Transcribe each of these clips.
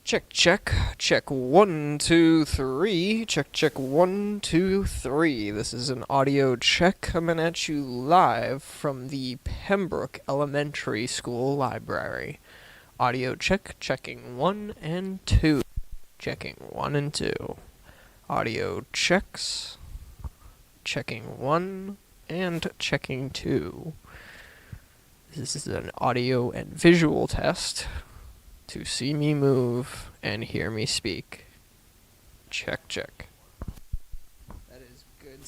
Check, check, check 1, 2, 3. Check, check 1, 2, 3. This is an audio check coming at you live from the Pembroke Elementary School Library. Audio check, checking 1 and 2. Checking 1 and 2. Audio checks, checking 1 and checking 2. This is an audio and visual test to see me move and hear me speak. Check, check. That is good.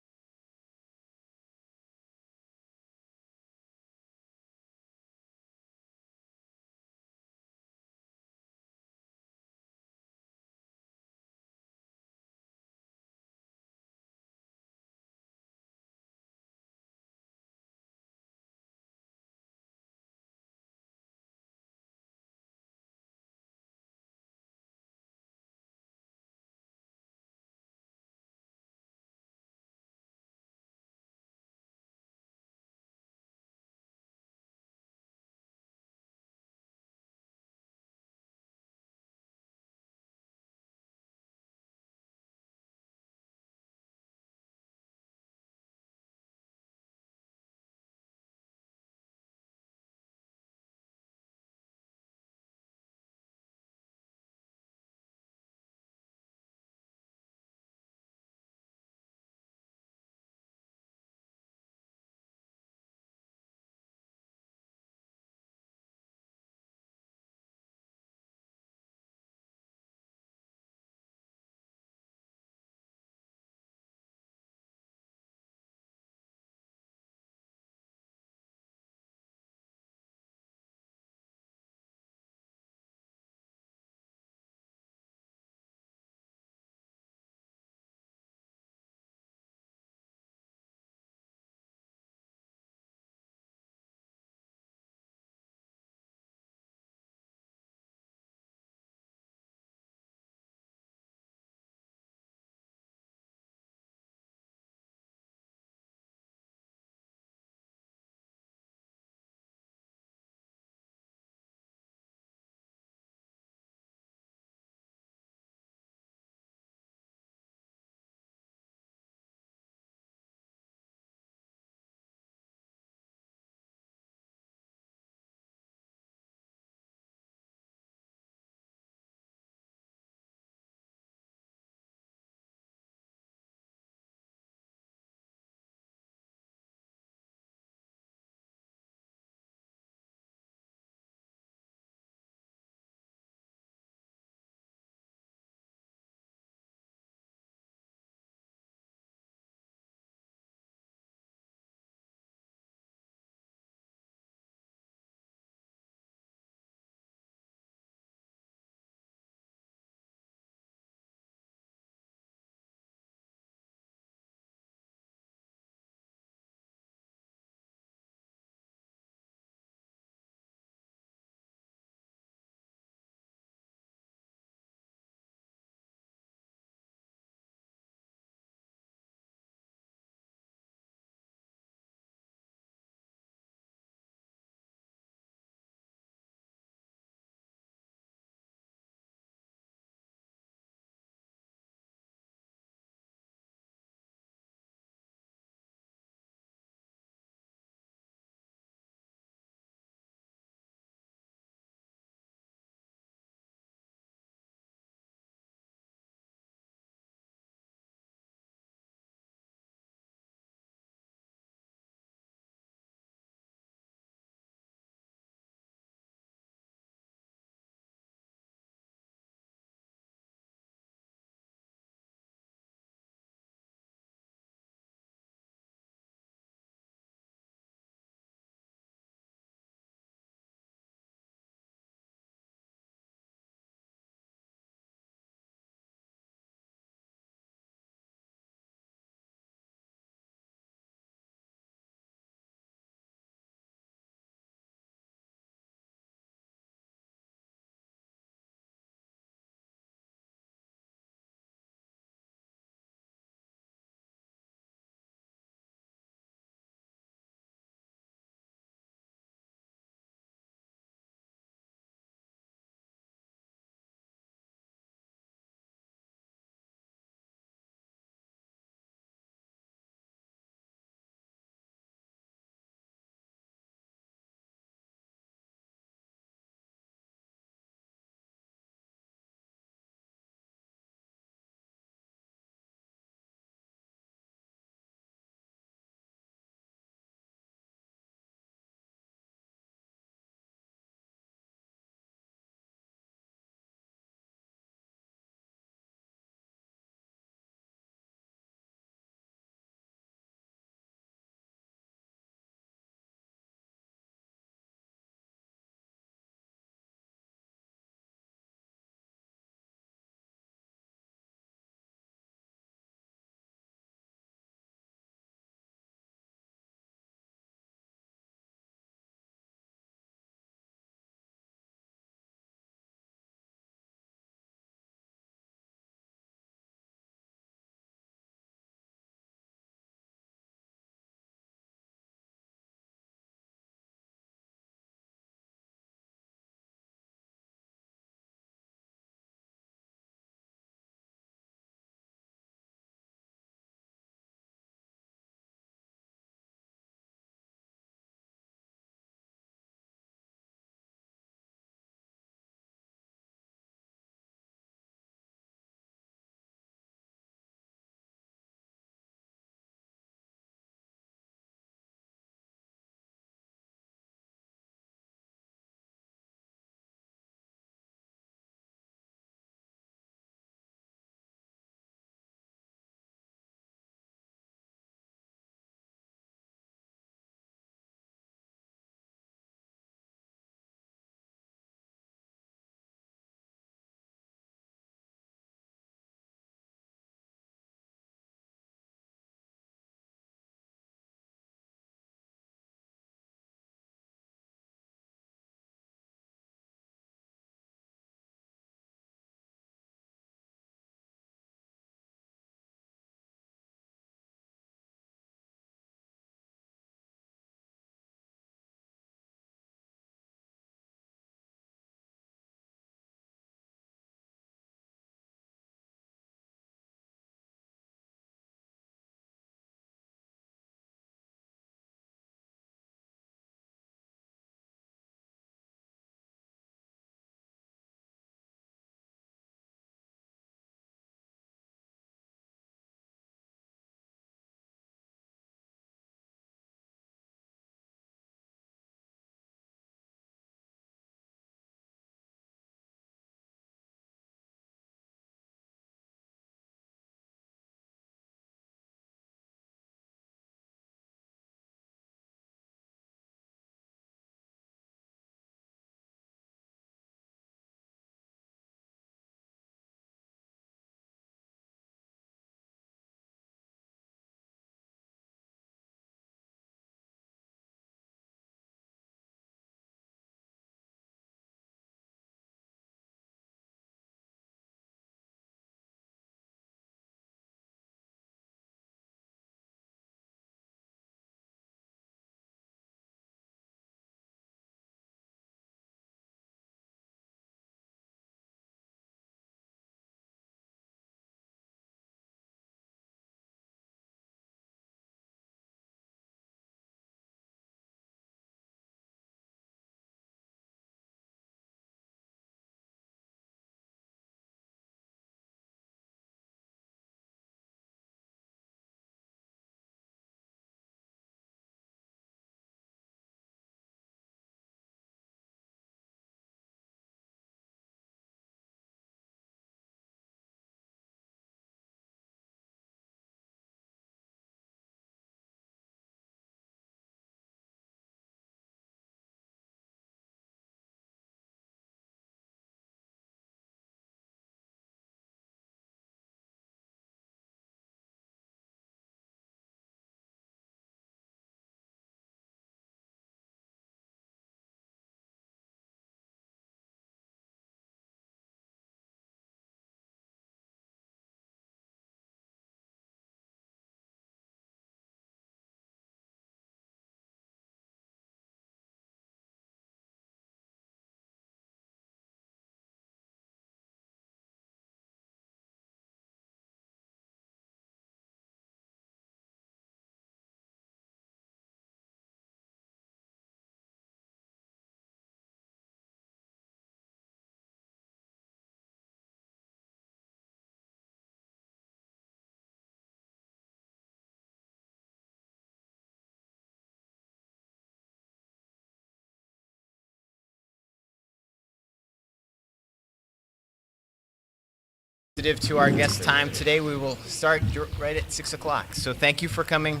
To our guest time today, we will start right at 6 o'clock. So thank you for coming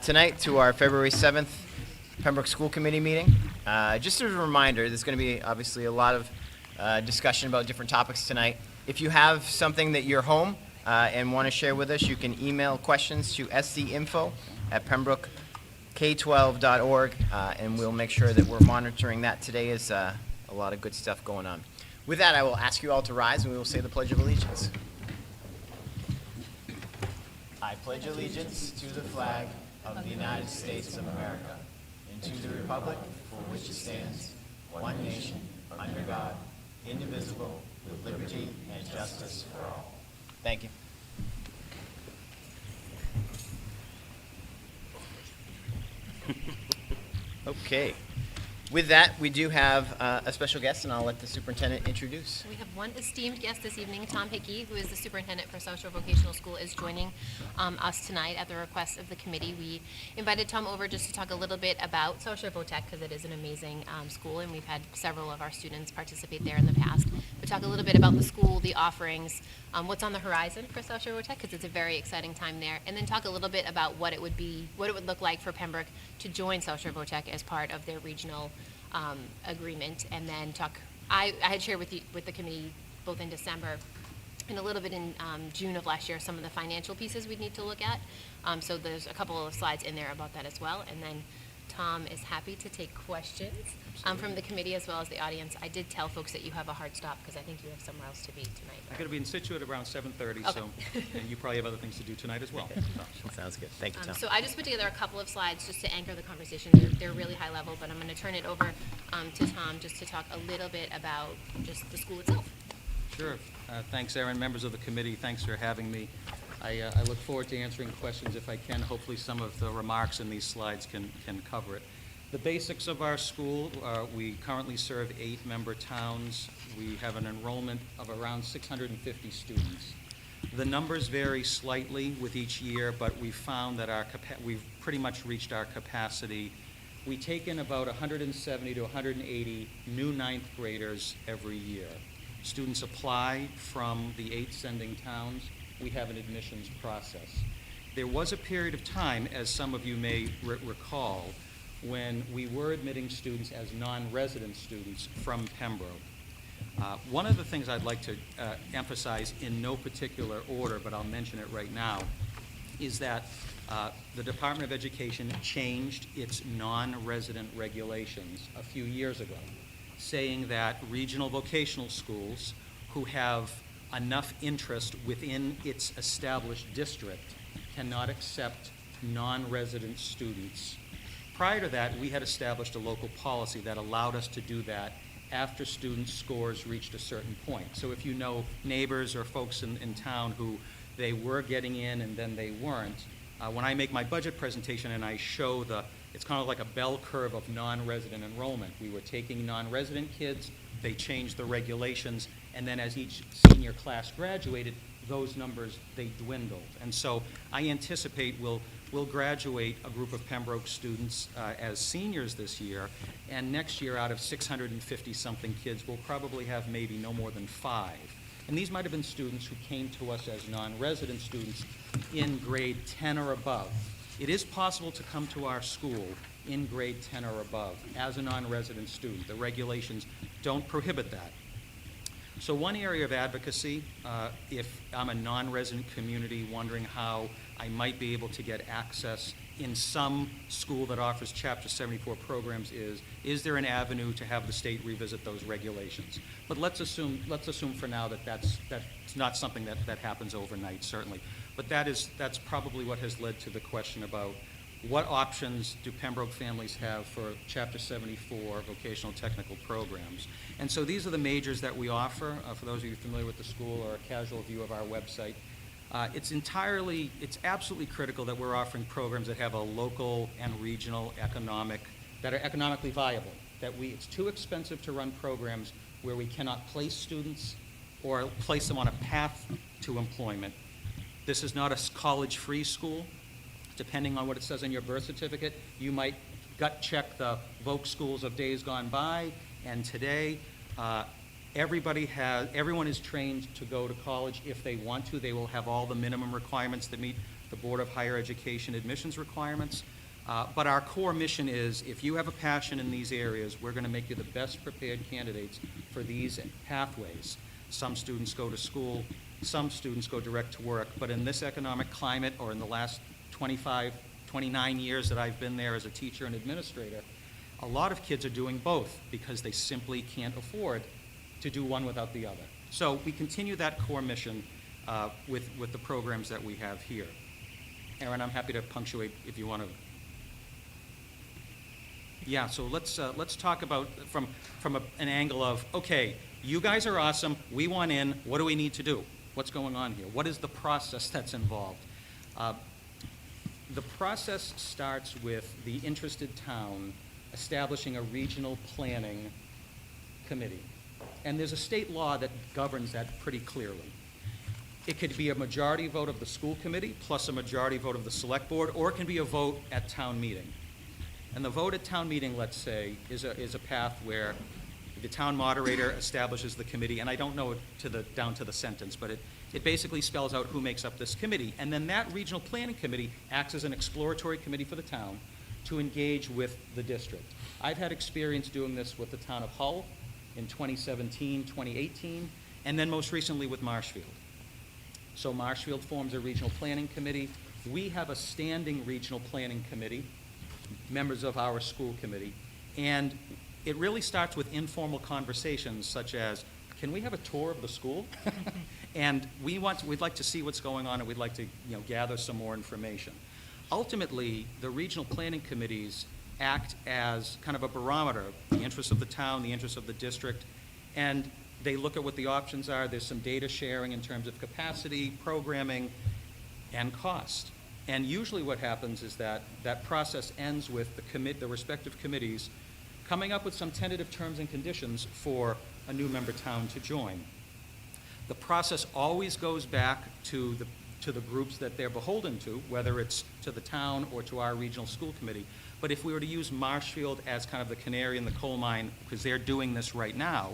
tonight to our February 7th Pembroke School Committee meeting. Just as a reminder, there's going to be obviously a lot of discussion about different topics tonight. If you have something that you're home and want to share with us, you can email questions to scinfo@pembrokek12.org, and we'll make sure that we're monitoring that. Today is a lot of good stuff going on. With that, I will ask you all to rise, and we will say the Pledge of Allegiance. I pledge allegiance to the flag of the United States of America and to the republic for which it stands, one nation, under God, indivisible, with liberty and justice for all. Thank you. Okay. With that, we do have a special guest, and I'll let the superintendent introduce. We have one esteemed guest this evening. Tom Hickey, who is the superintendent for South Shore Vocational School, is joining us tonight at the request of the committee. We invited Tom over just to talk a little bit about South Shore Votech, because it is an amazing school, and we've had several of our students participate there in the past. But talk a little bit about the school, the offerings, what's on the horizon for South Shore Votech, because it's a very exciting time there, and then talk a little bit about what it would look like for Pembroke to join South Shore Votech as part of their regional agreement, and then talk. I had shared with the committee both in December and a little bit in June of last year some of the financial pieces we'd need to look at. So there's a couple of slides in there about that as well, and then Tom is happy to take questions from the committee as well as the audience. I did tell folks that you have a hard stop because I think you have somewhere else to be tonight. I'm going to be in Situate around 7:30, Okay. So and you probably have other things to do tonight as well. Sounds good. Thank you, Tom. So I just put together a couple of slides just to anchor the conversation. They're really high level, but I'm going to turn it over to Tom just to talk a little bit about just the school itself. Sure. Thanks, Erin. Members of the committee, thanks for having me. I look forward to answering questions if I can. Hopefully some of the remarks in these slides can cover it. The basics of our school, we currently serve 8 member towns. We have an enrollment of around 650 students. The numbers vary slightly with each year, but we found that we've pretty much reached our capacity. We take in about 170 to 180 new 9th graders every year. Students apply from the 8 sending towns. We have an admissions process. There was a period of time, as some of you may recall, when we were admitting students as non-resident students from Pembroke. One of the things I'd like to emphasize in no particular order, but I'll mention it right now, is that the Department of Education changed its non-resident regulations a few years ago, saying that regional vocational schools who have enough interest within its established district cannot accept non-resident students. Prior to that, we had established a local policy that allowed us to do that after student scores reached a certain point. So if you know neighbors or folks in town who they were getting in and then they weren't, when I make my budget presentation and I show it's kind of like a bell curve of non-resident enrollment. We were taking non-resident kids, they changed the regulations, and then as each senior class graduated, those numbers, they dwindled. And so I anticipate we'll graduate a group of Pembroke students as seniors this year, and next year out of 650-something kids, we'll probably have maybe no more than 5. And these might have been students who came to us as non-resident students in grade 10 or above. It is possible to come to our school in grade 10 or above as a non-resident student. The regulations don't prohibit that. So one area of advocacy, if I'm a non-resident community wondering how I might be able to get access in some school that offers Chapter 74 programs, is there an avenue to have the state revisit those regulations? But let's assume for now that that's not something that happens overnight, certainly. But that's probably what has led to the question about what options do Pembroke families have for Chapter 74 vocational technical programs. And so these are the majors that we offer. For those of you familiar with the school or a casual view of our website, it's absolutely critical that we're offering programs that have a local and regional that are economically viable. It's too expensive to run programs where we cannot place students or place them on a path to employment. This is not a college-free school. Depending on what it says on your birth certificate, you might gut check the Voc schools of days gone by and today, Everyone is trained to go to college if they want to. They will have all the minimum requirements that meet the Board of Higher Education admissions requirements. But our core mission is, if you have a passion in these areas, we're going to make you the best prepared candidates for these pathways. Some students go to school, some students go direct to work, but in this economic climate, or in the last 29 years that I've been there as a teacher and administrator, a lot of kids are doing both because they simply can't afford to do one without the other. So we continue that core mission with the programs that we have here. Aaron, I'm happy to punctuate if you want to. Yeah, so let's talk about from an angle of, okay, you guys are awesome, we want in, what do we need to do? What's going on here? What is the process that's involved? The process starts with the interested town establishing a regional planning committee. And there's a state law that governs that pretty clearly. It could be a majority vote of the school committee plus a majority vote of the select board, or it can be a vote at town meeting. And the vote at town meeting, let's say, is a path where the town moderator establishes the committee, and I don't know it down to the sentence, but it basically spells out who makes up this committee. And then that regional planning committee acts as an exploratory committee for the town to engage with the district. I've had experience doing this with the town of Hull in 2017, 2018, and then most recently with Marshfield. So Marshfield forms a regional planning committee. We have a standing regional planning committee, members of our school committee, and it really starts with informal conversations such as, can we have a tour of the school? And we'd like to see what's going on, and we'd like to gather some more information. Ultimately, the regional planning committees act as kind of a barometer, the interests of the town, the interests of the district, and they look at what the options are. There's some data sharing in terms of capacity, programming, and cost. And usually what happens is that process ends with the respective committees coming up with some tentative terms and conditions for a new member town to join. The process always goes back to the groups that they're beholden to, whether it's to the town or to our regional school committee. But if we were to use Marshfield as kind of the canary in the coal mine, because they're doing this right now,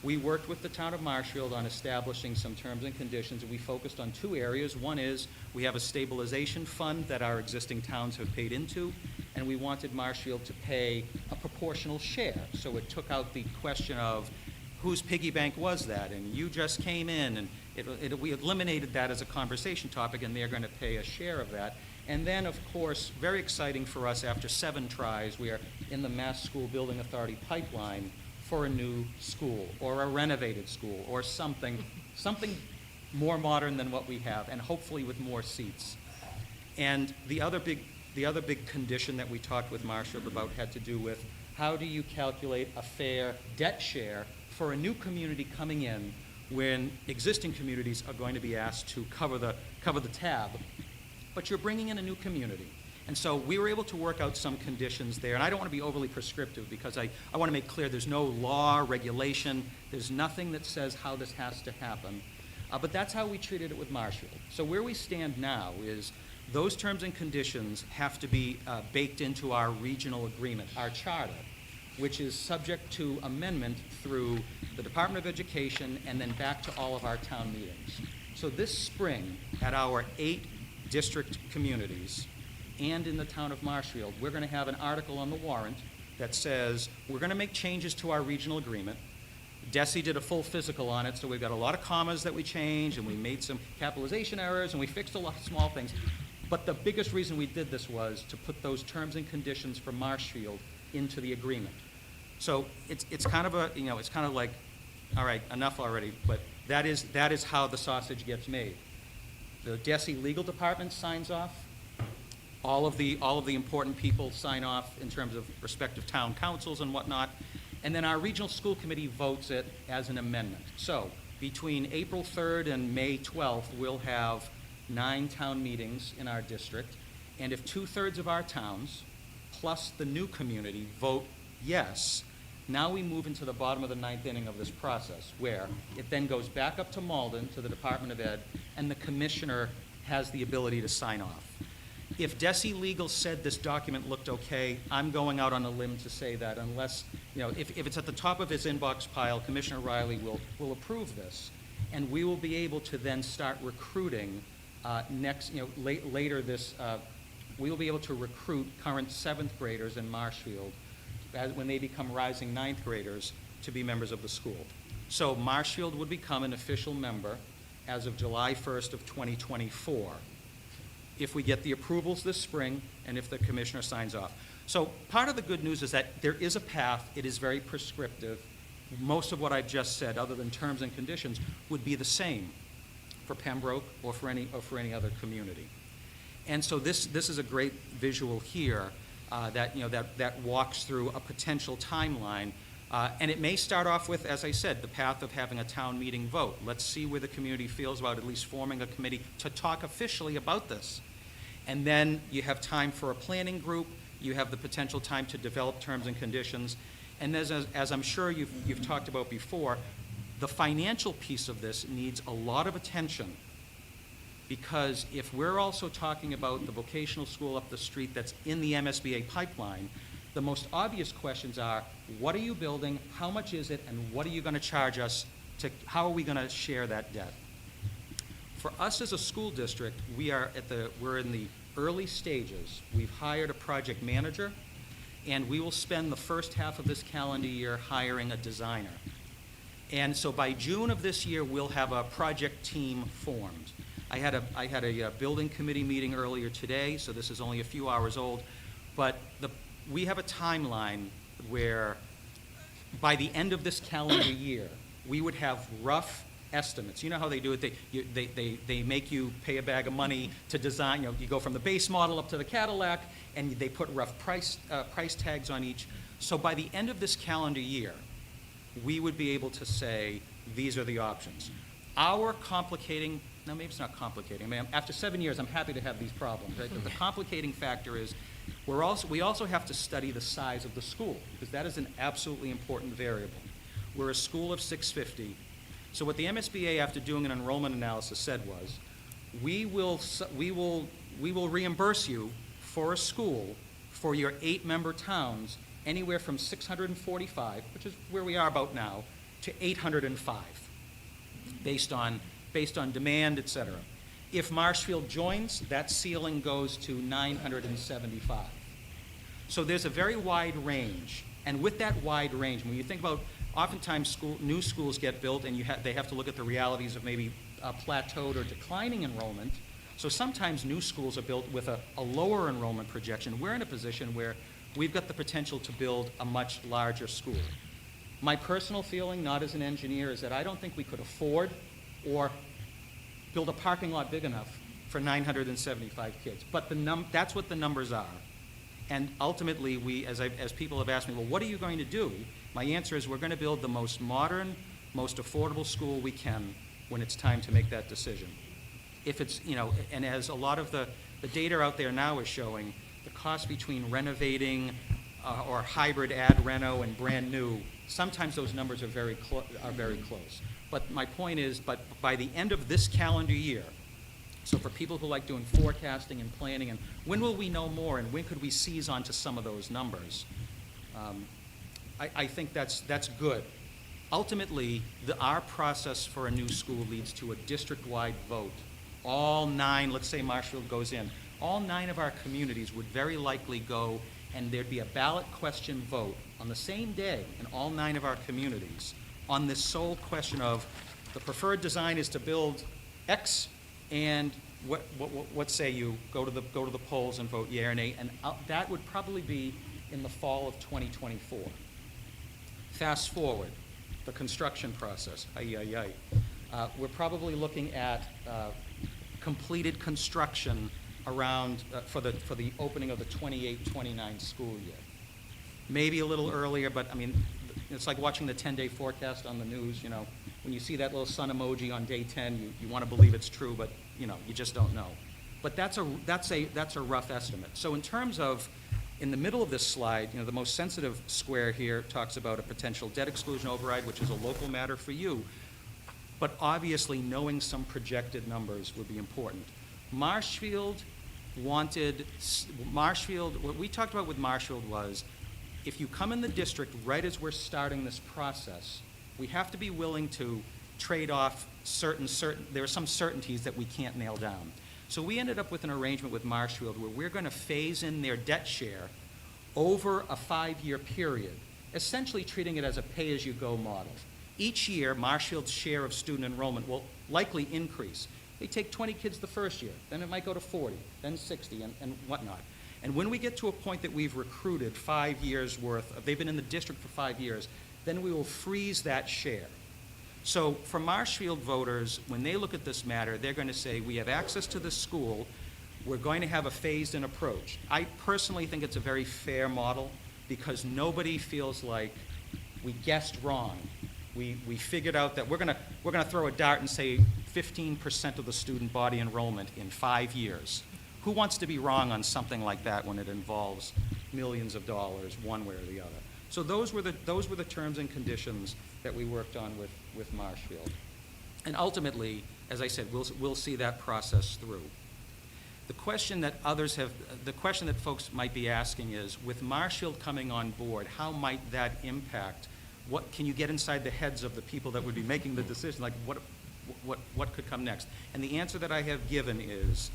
we worked with the town of Marshfield on establishing some terms and conditions, and we focused on two areas. One is we have a stabilization fund that our existing towns have paid into, and we wanted Marshfield to pay a proportional share. So it took out the question of whose piggy bank was that, and you just came in, and we eliminated that as a conversation topic, and they're going to pay a share of that. And then, of course, very exciting for us, after 7 tries, we are in the Mass School Building Authority pipeline for a new school, or a renovated school, or something more modern than what we have, and hopefully with more seats. And the other big condition that we talked with Marshall about had to do with how do you calculate a fair debt share for a new community coming in when existing communities are going to be asked to cover the tab, but you're bringing in a new community. And so we were able to work out some conditions there, and I don't want to be overly prescriptive because I want to make clear there's no law, regulation, there's nothing that says how this has to happen, but that's how we treated it with Marshfield. So where we stand now is those terms and conditions have to be baked into our regional agreement, our charter, which is subject to amendment through the Department of Education and then back to all of our town meetings. So this spring, at our 8 district communities, and in the town of Marshfield, we're going to have an article on the warrant that says we're going to make changes to our regional agreement. DESE did a full physical on it, so we've got a lot of commas that we changed, and we made some capitalization errors, and we fixed a lot of small things. But the biggest reason we did this was to put those terms and conditions for Marshfield into the agreement. So it's kind of it's kind of like, all right, enough already, but that is how the sausage gets made. The DESE legal department signs off. All of the important people sign off in terms of respective town councils and whatnot, and then our regional school committee votes it as an amendment. So between April 3rd and May 12th, we'll have 9 town meetings in our district, and if 2/3 of our towns, plus the new community, vote yes, now we move into the bottom of the 9th inning of this process, where it then goes back up to Malden, to the Department of Ed, and the commissioner has the ability to sign off. If DESE Legal said this document looked okay, I'm going out on a limb to say that unless if it's at the top of his inbox pile, Commissioner Riley will approve this, and we will be able to then start recruiting later this, we will be able to recruit current 7th graders in Marshfield when they become rising 9th graders to be members of the school. So Marshfield would become an official member as of July 1st of 2024, if we get the approvals this spring and if the commissioner signs off. So part of the good news is that there is a path. It is very prescriptive. Most of what I've just said, other than terms and conditions, would be the same for Pembroke or for any other community. And so this is a great visual here that walks through a potential timeline. And it may start off with, as I said, the path of having a town meeting vote. Let's see where the community feels about at least forming a committee to talk officially about this. And then you have time for a planning group. You have the potential time to develop terms and conditions. And as I'm sure you've talked about before, the financial piece of this needs a lot of attention, because if we're also talking about the vocational school up the street that's in the MSBA pipeline, the most obvious questions are, what are you building, how much is it, and what are you going to charge us how are we going to share that debt? For us as a school district, we're in the early stages. We've hired a project manager, and we will spend the first half of this calendar year hiring a designer. And so by June of this year, we'll have a project team formed. I had a building committee meeting earlier today, so this is only a few hours old, but we have a timeline where by the end of this calendar year, we would have rough estimates. You know how they do it? They make you pay a bag of money to design. You go from the base model up to the Cadillac, and they put rough price tags on each. So by the end of this calendar year, we would be able to say, these are the options. Our complicating, no, maybe it's not complicating. I mean, after 7 years, I'm happy to have these problems. Right? The complicating factor is we also have to study the size of the school, because that is an absolutely important variable. We're a school of 650. So what the MSBA, after doing an enrollment analysis, said was, we will reimburse you for a school for your 8-member towns anywhere from 645, which is where we are about now, to 805, based on demand, et cetera. If Marshfield joins, that ceiling goes to 975. So there's a very wide range. And with that wide range, when you think about, oftentimes new schools get built and they have to look at the realities of maybe plateaued or declining enrollment. So sometimes new schools are built with a lower enrollment projection. We're in a position where we've got the potential to build a much larger school. My personal feeling, not as an engineer, is that I don't think we could afford or build a parking lot big enough for 975 kids. But that's what the numbers are. And ultimately, as people have asked me, well, what are you going to do? My answer is we're going to build the most modern, most affordable school we can when it's time to make that decision. If it's, and as a lot of the data out there now is showing, the cost between renovating or hybrid ad reno and brand new, sometimes those numbers are very close. But my point is, but by the end of this calendar year, so for people who like doing forecasting and planning, and when will we know more, and when could we seize onto some of those numbers? I think that's good. Ultimately, our process for a new school leads to a district-wide vote. All 9, let's say Marshfield goes in, all 9 of our communities would very likely go, and there'd be a ballot question vote on the same day in all 9 of our communities on this sole question of the preferred design is to build X, and what say you? Go to the polls and vote yea or nay, and that would probably be in the fall of 2024. Fast forward, the construction process. We're probably looking at completed construction around for the opening of the 28-29 school year. Maybe a little earlier, but I mean, it's like watching the 10-day forecast on the news. When you see that little sun emoji on day 10, you want to believe it's true, but you just don't know. But that's a rough estimate. So in terms of, in the middle of this slide, the most sensitive square here talks about a potential debt exclusion override, which is a local matter for you. But obviously, knowing some projected numbers would be important. What we talked about with Marshfield was if you come in the district right as we're starting this process, we have to be willing to trade off there are some certainties that we can't nail down. So we ended up with an arrangement with Marshfield where we're going to phase in their debt share over a 5-year period, essentially treating it as a pay-as-you-go model. Each year, Marshfield's share of student enrollment will likely increase. They take 20 kids the first year, then it might go to 40, then 60, and whatnot. And when we get to a point that we've recruited 5 years worth, they've been in the district for 5 years, then we will freeze that share. So for Marshfield voters, when they look at this matter, they're going to say, we have access to this school, we're going to have a phased-in approach. I personally think it's a very fair model because nobody feels like we guessed wrong. We figured out that we're going to throw a dart and say 15% of the student body enrollment in 5 years. Who wants to be wrong on something like that when it involves millions of dollars one way or the other? So those were the terms and conditions that we worked on with Marshfield. And ultimately, as I said, we'll see that process through. The question that folks might be asking is, with Marshfield coming on board, how might that impact? What can you get inside the heads of the people that would be making the decision? Like what could come next? And the answer that I have given is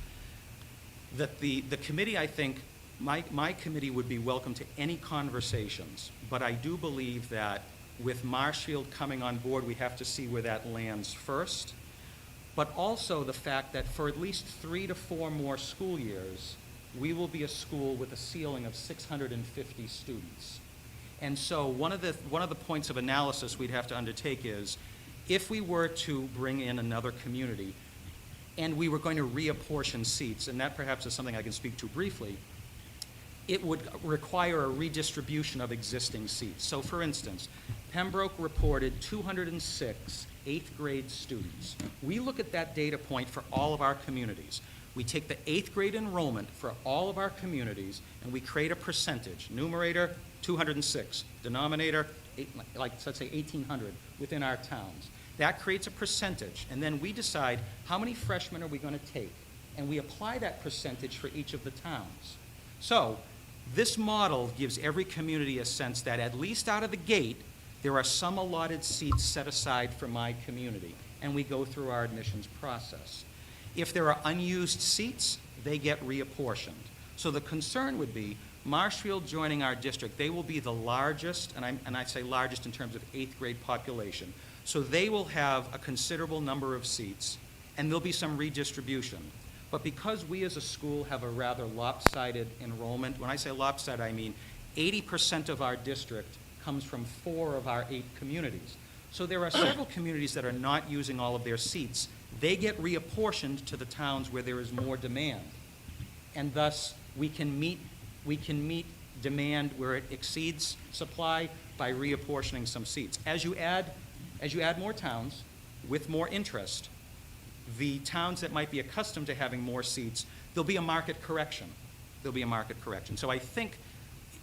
that the committee, I think, my committee would be welcome to any conversations, but I do believe that with Marshfield coming on board, we have to see where that lands first, but also the fact that for at least 3 to 4 more school years, we will be a school with a ceiling of 650 students. And so one of the points of analysis we'd have to undertake is, if we were to bring in another community, and we were going to reapportion seats, and that perhaps is something I can speak to briefly, it would require a redistribution of existing seats. So for instance, Pembroke reported 206 8th grade students. We look at that data point for all of our communities. We take the 8th grade enrollment for all of our communities, and we create a percentage. Numerator, 206. Denominator, let's say 1,800 within our towns. That creates a percentage, and then we decide how many freshmen are we going to take, and we apply that percentage for each of the towns. So this model gives every community a sense that at least out of the gate, there are some allotted seats set aside for my community, and we go through our admissions process. If there are unused seats, they get reapportioned. So the concern would be Marshfield joining our district, they will be the largest, and I say largest in terms of 8th grade population. So they will have a considerable number of seats, and there'll be some redistribution. But because we as a school have a rather lopsided enrollment, when I say lopsided, I mean 80% of our district comes from 4 of our 8 communities. So there are several communities that are not using all of their seats. They get reapportioned to the towns where there is more demand. And thus, we can meet demand where it exceeds supply by reapportioning some seats. As you add more towns with more interest, the towns that might be accustomed to having more seats, there'll be a market correction. So I think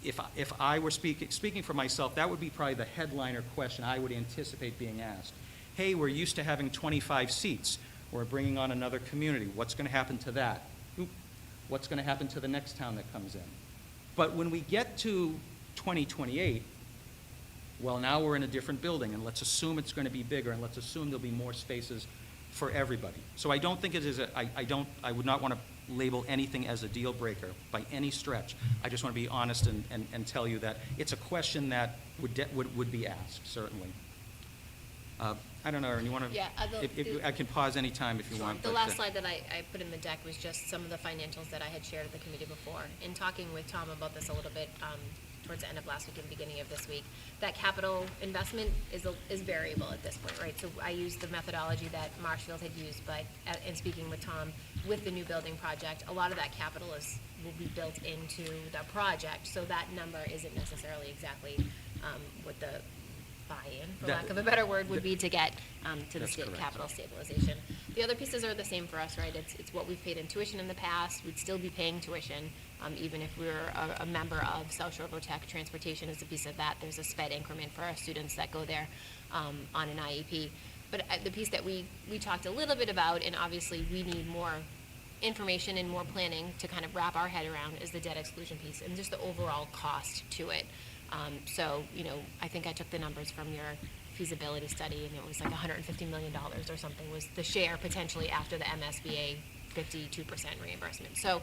if I were speaking for myself, that would be probably the headliner question I would anticipate being asked. Hey, we're used to having 25 seats. We're bringing on another community. What's going to happen to that? What's going to happen to the next town that comes in? But when we get to 2028, well, now we're in a different building, and let's assume it's going to be bigger, and let's assume there'll be more spaces for everybody. So I don't think it is I would not want to label anything as a deal breaker by any stretch. I just want to be honest and tell you that it's a question that would be asked, certainly. I don't know, Erin, you want to? Yeah, I can pause any time if you want. The last slide that I put in the deck was just some of the financials that I had shared at the committee before. In talking with Tom about this a little bit towards the end of last week and beginning of this week, that capital investment is variable at this point, right? So I used the methodology that Marshfield had used, but in speaking with Tom, with the new building project, a lot of that capital will be built into the project, so that number isn't necessarily exactly what the buy-in, for lack of a better word, would be to get to the state correct. capital stabilization. The other pieces are the same for us, right? It's what we've paid in tuition in the past. We'd still be paying tuition, even if we were a member of South Shore Vocational. Transportation is a piece of that. There's a sped increment for our students that go there on an IEP. But the piece that we talked a little bit about, and obviously we need more information and more planning to kind of wrap our head around, is the debt exclusion piece and just the overall cost to it. So, I think I took the numbers from your feasibility study, and it was like $150 million or something was the share potentially after the MSBA 52% reimbursement. So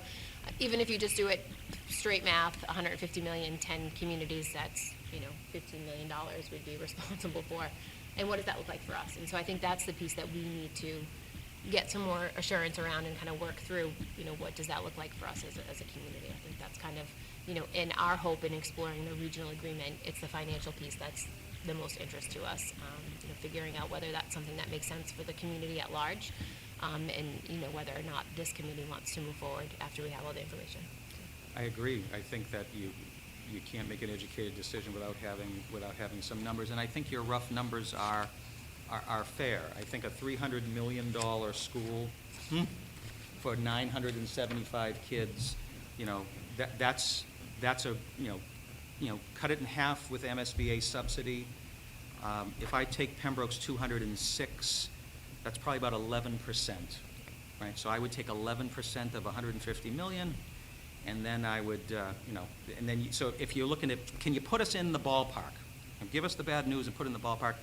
even if you just do it straight math, 150 million, 10 communities, that's, $15 million we'd be responsible for. And what does that look like for us? And so I think that's the piece that we need to get some more assurance around and kind of work through, what does that look like for us as a community? I think that's kind of, in our hope in exploring the regional agreement, it's the financial piece that's the most interest to us, figuring out whether that's something that makes sense for the community at large, and whether or not this committee wants to move forward after we have all the information. I agree. I think that you can't make an educated decision without having some numbers, and I think your rough numbers are fair. I think a $300 million school for 975 kids, that's a cut it in half with MSBA subsidy. If I take Pembroke's 206, that's probably about 11%, right? So I would take 11% of 150 million, and then I would, so if you're looking at, can you put us in the ballpark? And give us the bad news and put it in the ballpark.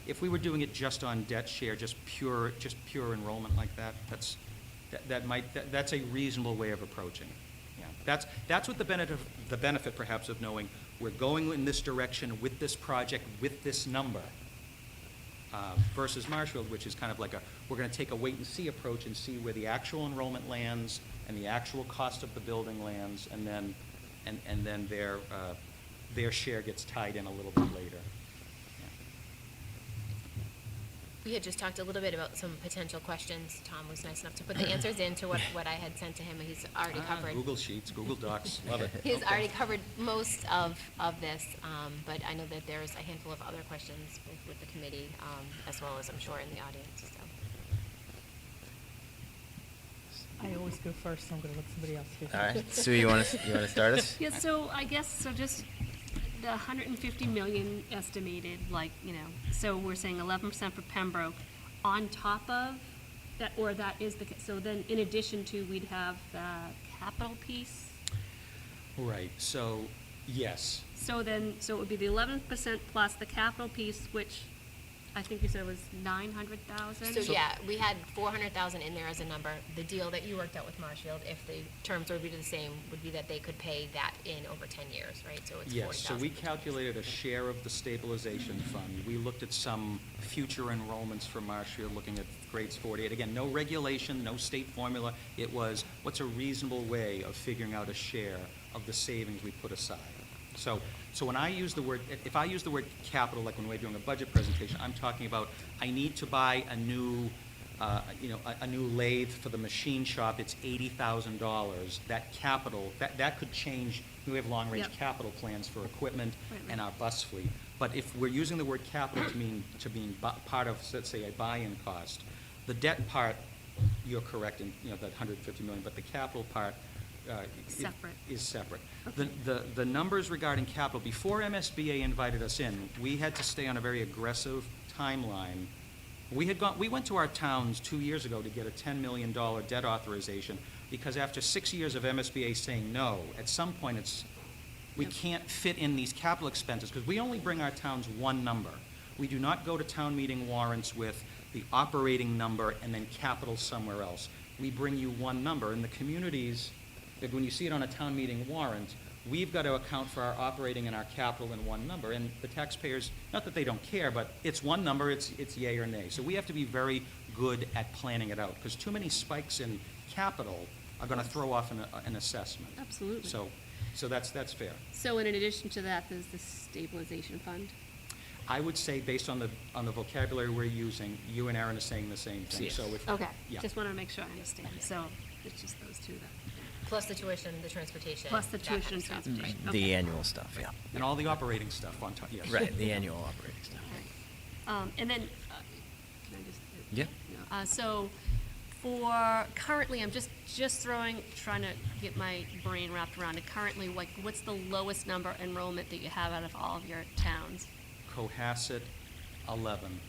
If we were doing it just on debt share, just pure enrollment like that, that's a reasonable way of approaching it. Yeah, that's what the benefit perhaps of knowing we're going in this direction with this project with this number, versus Marshfield, which is kind of like we're going to take a wait and see approach and see where the actual enrollment lands and the actual cost of the building lands, and then their share gets tied in a little bit later. We had just talked a little bit about some potential questions. Tom was nice enough to put the answers into what I had sent to him, and he's already covered. Google Sheets, Google Docs, love it. He's already covered most of this, but I know that there's a handful of other questions with the committee, as well as I'm sure in the audience. So. I always go first, so I'm going to let somebody else do. All right, Sue, you want to start us? Yeah, so I guess, just the 150 million estimated, so we're saying 11% for Pembroke on top of that, or that is so then in addition to, we'd have the capital piece? Right, so, yes. So it would be the 11% plus the capital piece, which I think you said was 900,000? So yeah, we had 400,000 in there as a number. The deal that you worked out with Marshfield, if the terms would be the same, would be that they could pay that in over 10 years, right? So it's 40,000. Yes, so we calculated a share of the stabilization fund. We looked at some future enrollments for Marshfield, looking at grades 4 to 8. Again, no regulation, no state formula. It was, what's a reasonable way of figuring out a share of the savings we put aside? So when I use the word, if I use the word capital, like when we're doing a budget presentation, I'm talking about I need to buy a new, a new lathe for the machine shop. It's $80,000. That capital, that could change. We have long-range capital plans for equipment and our bus fleet. But if we're using the word capital to mean part of, let's say, a buy-in cost, the debt part, you're correct in that 150 million, but the capital part. Separate. Is separate. Okay. The numbers regarding capital, before MSBA invited us in, we had to stay on a very aggressive timeline. We went to our towns 2 years ago to get a $10 million debt authorization, because after 6 years of MSBA saying no, at some point we can't fit in these capital expenses, because we only bring our towns one number. We do not go to town meeting warrants with the operating number and then capital somewhere else. We bring you one number, and the communities, that when you see it on a town meeting warrant, we've got to account for our operating and our capital in one number. And the taxpayers, not that they don't care, but it's one number, it's yay or nay. So we have to be very good at planning it out, because too many spikes in capital are going to throw off an assessment. Absolutely. So that's fair. So in addition to that, there's the stabilization fund? I would say, based on the vocabulary we're using, you and Aaron are saying the same thing. Yes. So if, Okay, yeah. just want to make sure I understand. So it's just those two then. Plus the tuition, the transportation. Plus the that kind tuition of and stuff. transportation. The Okay. annual stuff, yeah. And all the operating stuff on top, yes. Right, the annual operating stuff. All right. And then, can I just? Yeah. No. So for currently, I'm just trying to get my brain wrapped around it. Currently, what's the lowest number enrollment that you have out of all of your towns? Cohasset, 11.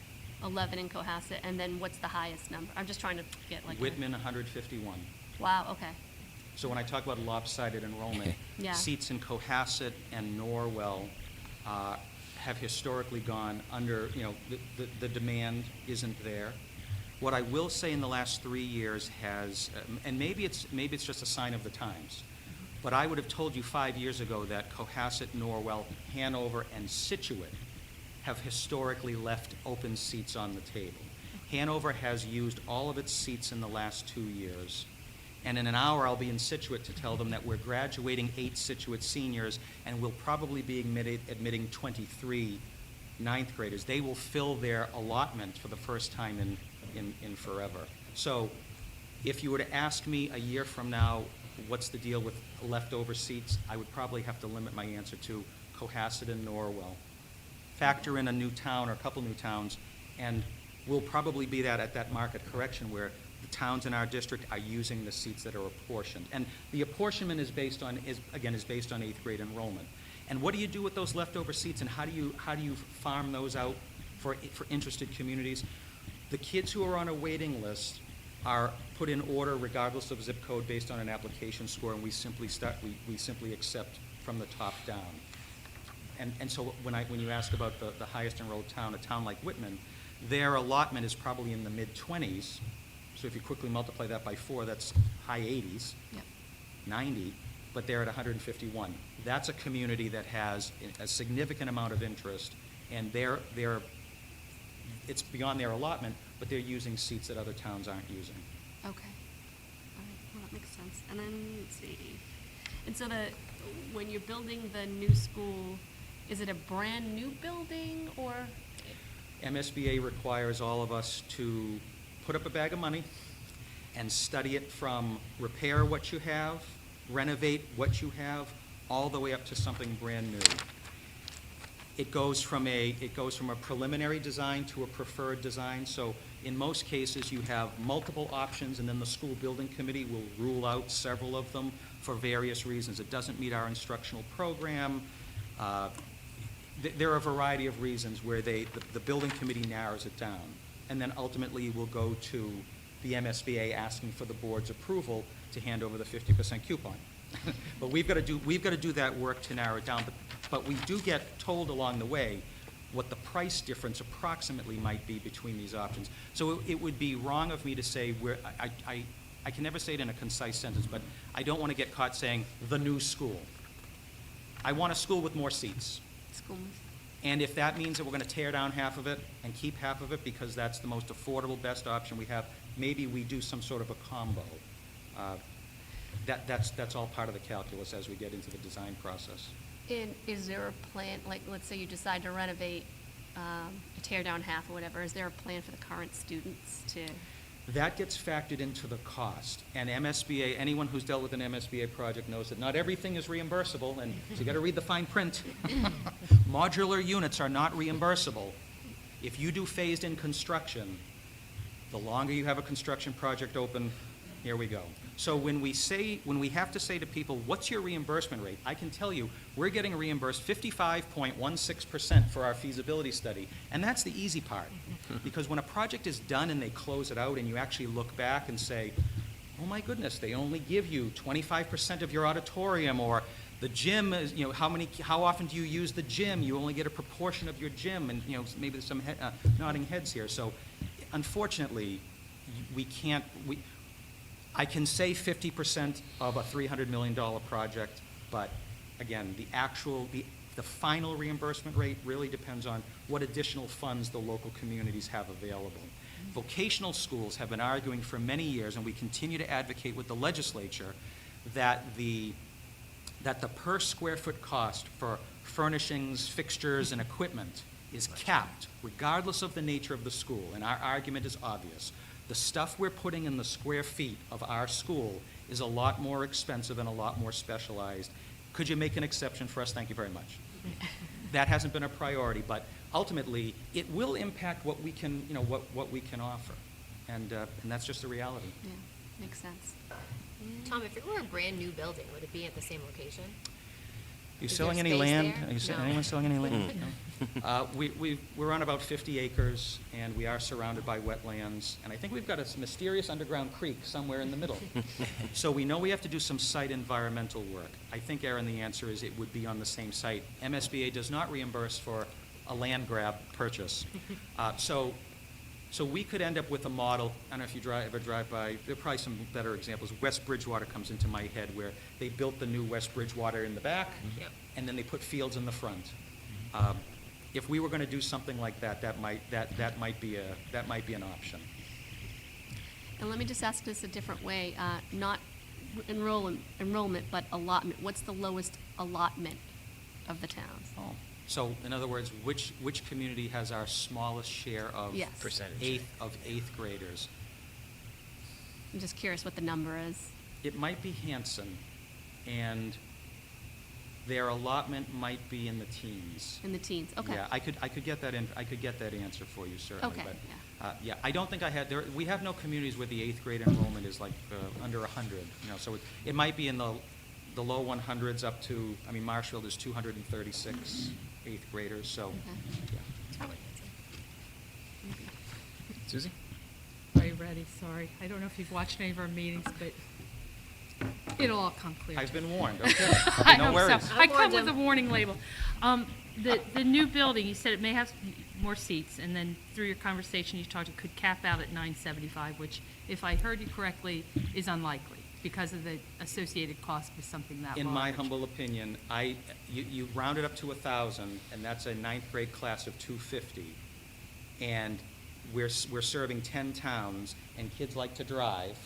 11 in Cohasset, and then what's the highest number? I'm just trying to get Whitman, 151. Wow, okay. So when I talk about lopsided enrollment, Yeah. seats in Cohasset and Norwell have historically gone under, the demand isn't there. What I will say in the last 3 years has, and maybe it's just a sign of the times, but I would have told you 5 years ago that Cohasset, Norwell, Hanover, and Situate have historically left open seats on the table. Hanover has used all of its seats in the last 2 years. And in an hour, I'll be in Situate to tell them that we're graduating 8 Situate seniors, and we'll probably be admitting 23 ninth graders. They will fill their allotment for the first time in forever. So if you were to ask me a year from now, what's the deal with leftover seats, I would probably have to limit my answer to Cohasset and Norwell. Factor in a new town or a couple new towns, and we'll probably be at that market correction where the towns in our district are using the seats that are apportioned. And the apportionment is based on 8th grade enrollment. And what do you do with those leftover seats, and how do you farm those out for interested communities? The kids who are on a waiting list are put in order regardless of zip code based on an application score, and we simply accept from the top down. And so when you ask about the highest enrolled town, a town like Whitman, their allotment is probably in the mid-20s. So if you quickly multiply that by 4, that's high 80s, Yep. 90, but they're at 151. That's a community that has a significant amount of interest, and it's beyond their allotment, but they're using seats that other towns aren't using. Okay. All right, well, that makes sense. And then, let's see. And so when you're building the new school, is it a brand-new building, or? MSBA requires all of us to put up a bag of money and study it from repair what you have, renovate what you have, all the way up to something brand new. It goes from a preliminary design to a preferred design. So in most cases, you have multiple options, and then the school building committee will rule out several of them for various reasons. It doesn't meet our instructional program. There are a variety of reasons where the building committee narrows it down. And then ultimately we'll go to the MSBA asking for the board's approval to hand over the 50% coupon. But we've got to do that work to narrow it down. But we do get told along the way what the price difference approximately might be between these options. So it would be wrong of me to say I can never say it in a concise sentence, but I don't want to get caught saying the new school. I want a school with more seats. And if that means that we're going to tear down half of it and keep half of it because that's the most affordable, best option we have, maybe we do some sort of a combo. That's all part of the calculus as we get into the design process. And is there a plan, like, let's say you decide to renovate, tear down half or whatever, is there a plan for the current students to? That gets factored into the cost. And MSBA, anyone who's dealt with an MSBA project knows that not everything is reimbursable, and so you got to read the fine print. Modular units are not reimbursable. If you do phased-in construction, the longer you have a construction project open, here we go. So when we have to say to people, what's your reimbursement rate? I can tell you, we're getting reimbursed 55.16% for our feasibility study. And that's the easy part. Because when a project is done and they close it out and you actually look back and say, oh my goodness, they only give you 25% of your auditorium, or the gym is, how often do you use the gym? You only get a proportion of your gym, and maybe there's some nodding heads here. So unfortunately, I can say 50% of a $300 million project, but again, the final reimbursement rate really depends on what additional funds the local communities have available. Vocational schools have been arguing for many years, and we continue to advocate with the legislature, that the per square foot cost for furnishings, fixtures, and equipment is capped, regardless of the nature of the school. And our argument is obvious. The stuff we're putting in the square feet of our school is a lot more expensive and a lot more specialized. Could you make an exception for us? Thank you very much. That hasn't been a priority, but ultimately, it will impact what we can, what we can offer. And that's just the reality. Yeah, makes sense. Tom, if it were a brand new building, would it be at the same location? You Is selling there any space land? there? Are you No. anyone selling any land? No? We're on about 50 acres, and we are surrounded by wetlands, and I think we've got a mysterious underground creek somewhere in the middle. So we know we have to do some site environmental work. I think, Aaron, the answer is it would be on the same site. MSBA does not reimburse for a land grab purchase. So we could end up with a model, I don't know if you ever drive by, there are probably some better examples. West Bridgewater comes into my head, where they built the new West Bridgewater in the back, Yep. and then they put fields in the front. If we were going to do something like that, that might be an option. And let me just ask this a different way, not enrollment, but allotment. What's the lowest allotment of the towns? Oh, so in other words, which community has our smallest share of Yes. Percentage. eighth graders? I'm just curious what the number is. It might be Hanson, and their allotment might be in the teens. In the teens, okay. Yeah, I could get that answer for you, certainly. Okay, But, yeah, I don't think we have no communities where the eighth grade enrollment is like under 100, so it might be in the low 100s up to, Marshfield is 236 eighth graders, so, Okay. yeah. Susie? Are you ready? Sorry. I don't know if you've watched any of our meetings, but it'll all come clear. I've been warned, okay. I No hope worries. so. I come with a warning label. The new building, you said it may have more seats, and then through your conversation, you talked it could cap out at 975, which, if I heard you correctly, is unlikely because of the associated cost with something that large. In my humble opinion, you round it up to 1,000, and that's a ninth grade class of 250, and we're serving 10 towns, and kids like to drive.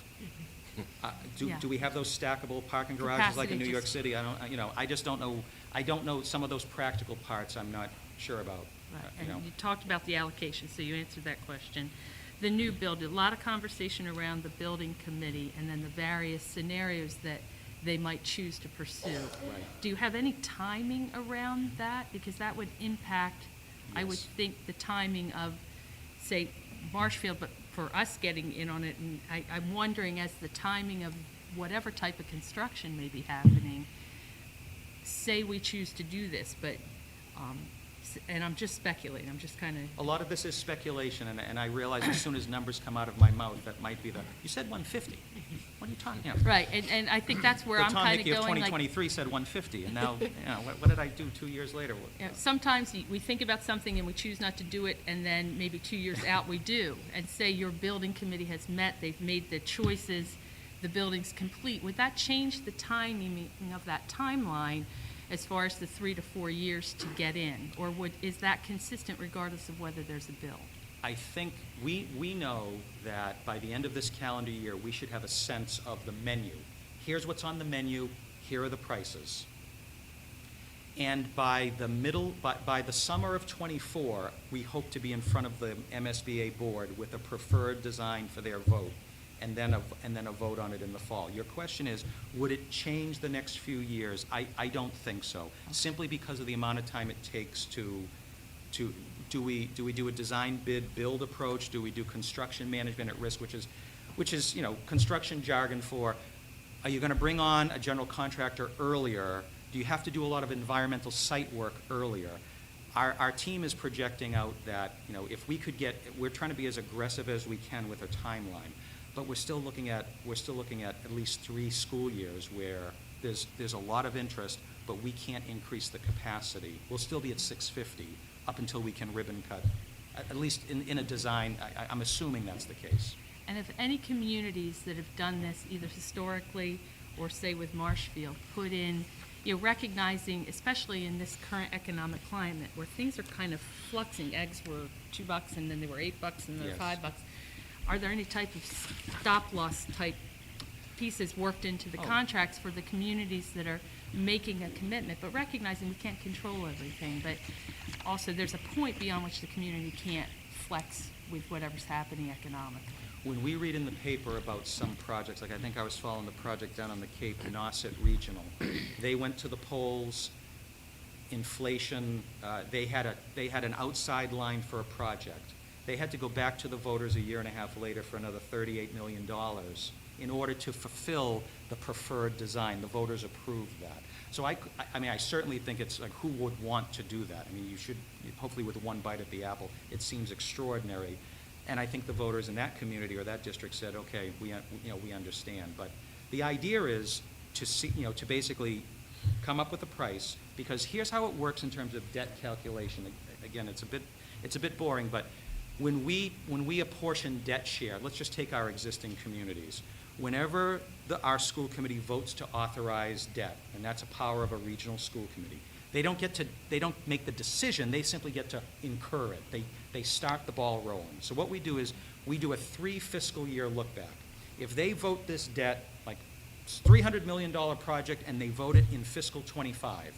Yeah. Do we have those stackable parking garages like in New Capacity York just- City? I just don't know. I don't know some of those practical parts. I'm not sure about. Right, and you talked about the allocation, so you answered that question. The new build, a lot of conversation around the building committee and then the various scenarios that they might choose to pursue. Right. Do you have any timing around that? Because that would impact, I would Yes. think, the timing of, say, Marshfield, but for us getting in on it, and I'm wondering, as the timing of whatever type of construction may be happening, say we choose to do this, but, and I'm just speculating, I'm just kind of, A lot of this is speculation, and I realize as soon as numbers come out of my mouth, that might be you said 150. What are you talking about? right, and I think that's where The I'm Tom kind of Hickey of going, like, 2023 said 150, and now, what did I do 2 years later? you know, sometimes we think about something and we choose not to do it, and then maybe 2 years out we do. And say your building committee has met, they've made the choices, the building's complete. Would that change the timing of that timeline as far as the 3 to 4 years to get in? Or is that consistent regardless of whether there's a bill? I think we know that by the end of this calendar year, we should have a sense of the menu. Here's what's on the menu, here are the prices. And by the summer of '24, we hope to be in front of the MSBA board with a preferred design for their vote, and then a vote on it in the fall. Your question is, would it change the next few years? I don't think so, simply because of the amount of time it takes to do we do a design bid build approach? Do we do construction management at risk, which is construction jargon for, are you going to bring on a general contractor earlier? Do you have to do a lot of environmental site work earlier? Our team is projecting out that, if we could we're trying to be as aggressive as we can with a timeline, but we're still looking at least 3 school years where there's a lot of interest, but we can't increase the capacity. We'll still be at 650 up until we can ribbon cut, at least in a design. I'm assuming that's the case. And if any communities that have done this, either historically or say with Marshfield, put in, recognizing, especially in this current economic climate where things are kind of fluxing, eggs were $2 and then they were $8 and then Yes. $5. Are there any type of stop loss type pieces worked into the Oh. contracts for the communities that are making a commitment, but recognizing we can't control everything, but also there's a point beyond which the community can't flex with whatever's happening economically? When we read in the paper about some projects, like I think I was following the project down on the Cape, Nauset Regional, they went to the polls, inflation, they had an outside line for a project. they had to go back to the voters a year and a half later for another $38 million in order to fulfill the preferred design. The voters approved that. So I mean, I certainly think it's like, who would want to do that? I mean, you should, hopefully with one bite at the apple, it seems extraordinary. And I think the voters in that community or that district said, okay, we understand. But the idea is to see, to basically come up with a price, because here's how it works in terms of debt calculation. Again, it's a bit boring, but when we apportion debt share, let's just take our existing communities. Whenever our school committee votes to authorize debt, and that's a power of a regional school committee, they don't make the decision, they simply get to incur it. They start the ball rolling. So what we do is we do a 3 fiscal year look back. If they vote this debt, like $300 million project, and they vote it in fiscal 25,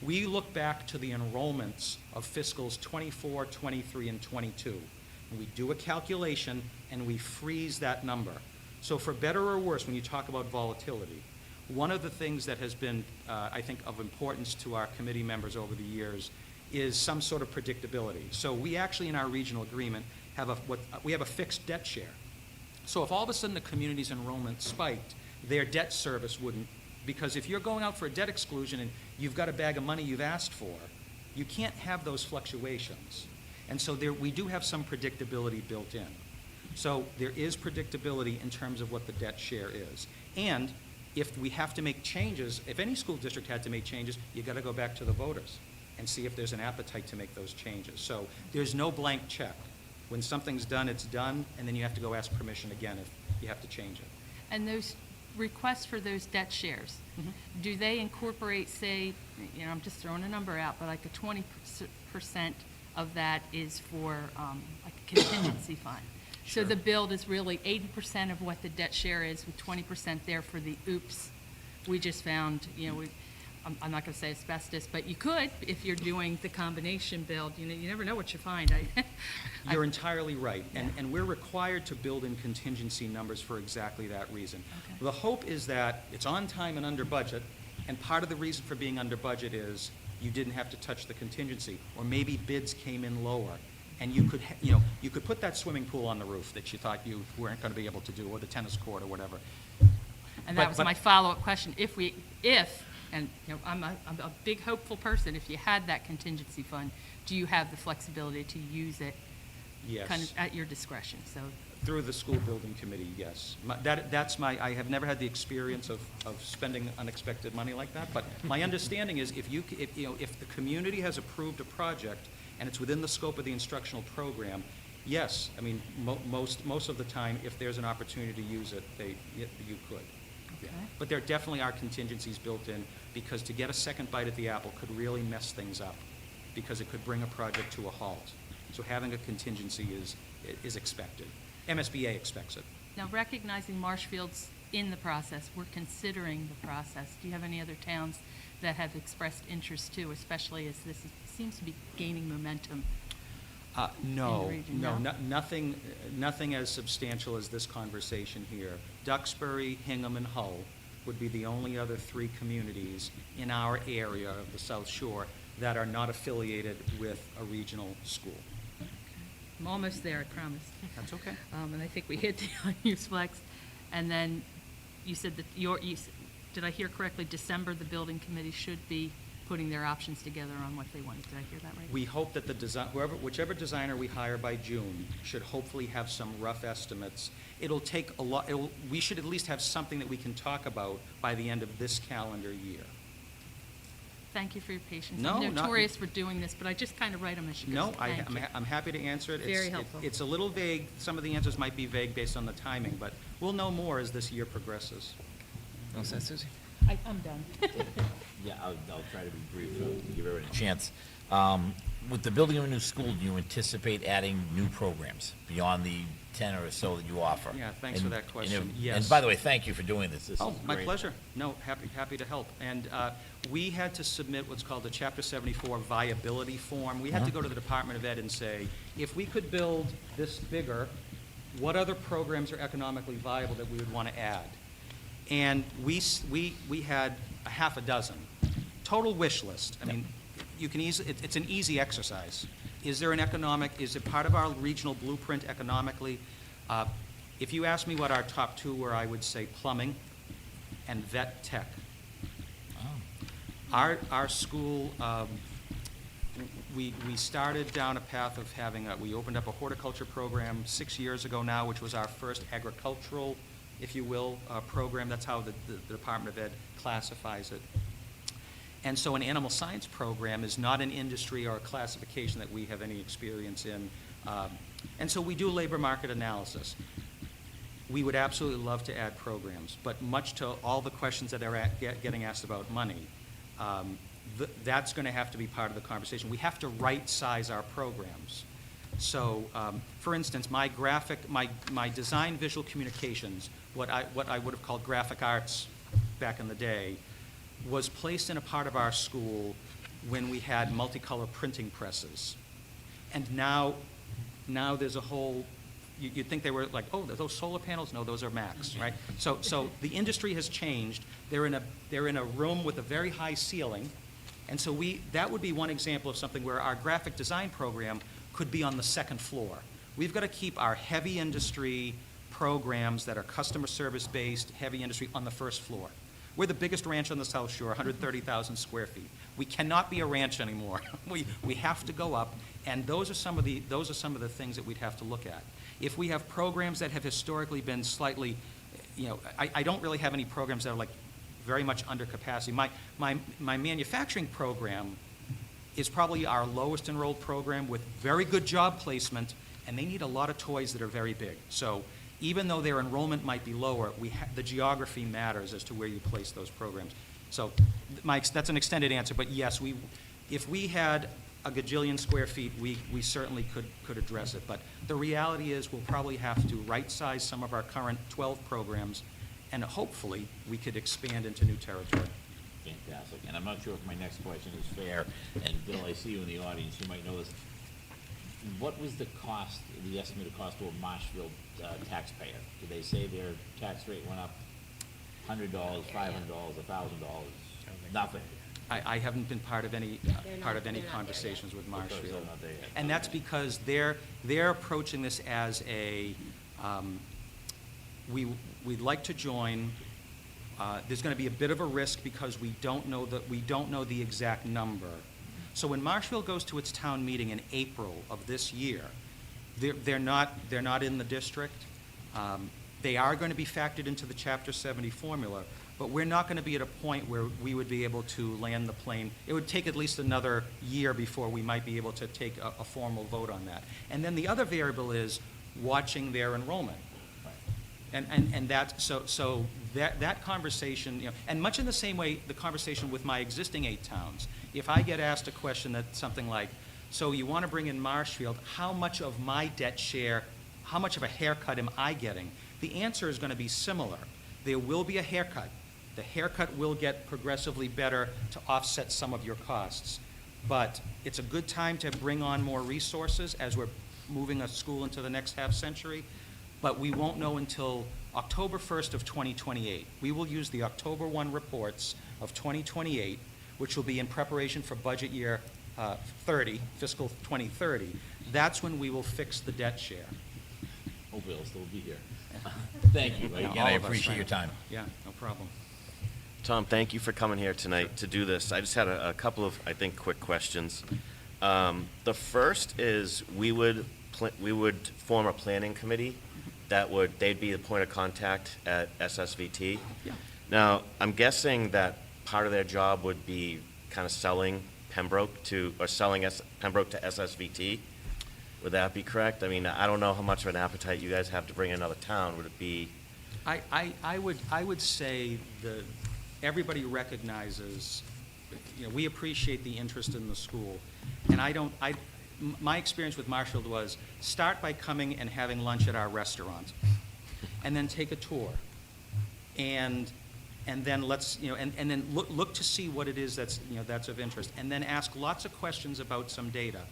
we look back to the enrollments of fiscals 24, 23, and 22. And we do a calculation, and we freeze that number. So for better or worse, when you talk about volatility, one of the things that has been, I think, of importance to our committee members over the years is some sort of predictability. So we actually, in our regional agreement, have a fixed debt share. So if all of a sudden the community's enrollment spiked, their debt service wouldn't, because if you're going out for a debt exclusion and you've got a bag of money you've asked for, you can't have those fluctuations. And so we do have some predictability built in. So there is predictability in terms of what the debt share is. And if we have to make changes, if any school district had to make changes, you got to go back to the voters and see if there's an appetite to make those changes. So there's no blank check. When something's done, it's done, and then you have to go ask permission again if you have to change it. And those requests for those debt shares, do they incorporate, say, I'm just throwing a number out, but like a 20% of that is for like a contingency fund? Sure. So the build is really 80% of what the debt share is, with 20% there for the oops. We just found, I'm not going to say asbestos, but you could if you're doing the combination build. You never know what you find. You're entirely right, and we're required to build in contingency numbers for exactly that reason. Okay. The hope is that it's on time and under budget, and part of the reason for being under budget is you didn't have to touch the contingency, or maybe bids came in lower, and you could put that swimming pool on the roof that you thought you weren't going to be able to do, or the tennis court, or whatever. And that was my follow-up question. And I'm a big hopeful person, if you had that contingency fund, do you have the flexibility to use it Yes. kind of at your discretion? So Through the school building committee, yes. I have never had the experience of spending unexpected money like that, but my understanding is if the community has approved a project and it's within the scope of the instructional program, yes, I mean, most of the time, if there's an opportunity to use it, you could. Yeah. Okay. But there definitely are contingencies built in, because to get a second bite at the apple could really mess things up, because it could bring a project to a halt. So having a contingency is expected. MSBA expects it. now, recognizing Marshfield's in the process, we're considering the process. Do you have any other towns that have expressed interest too, especially as this seems to be gaining momentum? No, in the region, no, no? nothing as substantial as this conversation here. Duxbury, Hingham, and Hull would be the only other 3 communities in our area of the South Shore that are not affiliated with a regional school. I'm almost there, I promise. That's okay. And I think we hit the unused flex. And then you said that did I hear correctly, December, the building committee should be putting their options together on what they want. Did I hear that right? We hope that whichever designer we hire by June should hopefully have some rough estimates. It'll take a lot, we should at least have something that we can talk about by the end of this calendar year. Thank you for your patience. No, I'm notorious for doing this, but I just kind of write them as she goes. No, Thank you. I'm happy to answer it. Very helpful. It's a little vague. Some of the answers might be vague based on the timing, but we'll know more as this year progresses. No sense, Susie? I'm done. Yeah, I'll try to be brief, to give everyone a chance. With the building of a new school, do you anticipate adding new programs beyond the 10 or so that you offer? Yeah, thanks for that question. Yes. And by the way, thank you for doing this. This Oh, is my great. pleasure. No, happy to help. And we had to submit what's called the Chapter 74 viability form. We had to go to the Department of Ed and say, if we could build this bigger, what other programs are economically viable that we would want to add? And we had a half a dozen. Total wish list. I mean, you can it's an easy exercise. Is it part of our regional blueprint economically? If you ask me what our top two were, I would say plumbing and vet tech. Our school, we started down a path of we opened up a horticulture program 6 years ago now, which was our first agricultural, if you will, program. That's how the Department of Ed classifies it. And so an animal science program is not an industry or a classification that we have any experience in. And so we do labor market analysis. We would absolutely love to add programs, but much to all the questions that are getting asked about money, that's going to have to be part of the conversation. We have to right-size our programs. So, for instance, my design visual communications, what I would have called graphic arts back in the day, was placed in a part of our school when we had multicolor printing presses. And now there's a whole, you'd think they were like, oh, those solar panels? No, those are Macs, right? So the industry has changed. They're in a room with a very high ceiling. And so that would be one example of something where our graphic design program could be on the second floor. We've got to keep our heavy industry programs that are customer service based, heavy industry, on the first floor. We're the biggest ranch on the South Shore, 130,000 square feet. We cannot be a ranch anymore. We have to go up, and those are some of the things that we'd have to look at. If we have programs that have historically been slightly, I don't really have any programs that are like very much under capacity. My manufacturing program is probably our lowest enrolled program with very good job placement, and they need a lot of toys that are very big. So even though their enrollment might be lower, the geography matters as to where you place those programs. So that's an extended answer, but yes, if we had a gajillion square feet, we certainly could address it. But the reality is we'll probably have to right-size some of our current 12 programs, and hopefully we could expand into new territory. Fantastic. And I'm not sure if my next question is fair, and Bill, I see you in the audience, you might know this. What was the estimated cost to a Marshfield taxpayer? Did they say their tax rate went up $100, $500, $1,000? Nothing. I haven't been part of any conversations with Marshfield, and that's because they're approaching this as we'd like to join. There's going to be a bit of a risk because we don't know the exact number. So when Marshfield goes to its town meeting in April of this year, they're not in the district. They are going to be factored into the Chapter 70 formula, but we're not going to be at a point where we would be able to land the plane. It would take at least another year before we might be able to take a formal vote on that. And then the other variable is watching their enrollment. And that conversation, and much in the same way, the conversation with my existing 8 towns, if I get asked a question that's something like, so you want to bring in Marshfield, how much of my debt share, how much of a haircut am I getting? The answer is going to be similar. There will be a haircut. The haircut will get progressively better to offset some of your costs. But it's a good time to bring on more resources as we're moving a school into the next half century. But we won't know until October 1st of 2028. We will use the October 1 reports of 2028, which will be in preparation for budget year 30, fiscal 2030. That's when we will fix the debt share. Hopefully it'll still be here. Thank you. Again, I appreciate your time. Yeah, no problem. Tom, thank you for coming here tonight to do this. I just had a couple of, I think, quick questions. The first is we would form a planning committee they'd be the point of contact at SSVT. Yeah. Now, I'm guessing that part of their job would be kind of selling Pembroke to SSVT. Would that be correct? I mean, I don't know how much of an appetite you guys have to bring in another town. Would it be? I would say that everybody recognizes, we appreciate the interest in the school, and my experience with Marshfield was start by coming and having lunch at our restaurant, and then take a tour, and then let's and then look to see what it is that's of interest, and then ask lots of questions about some data,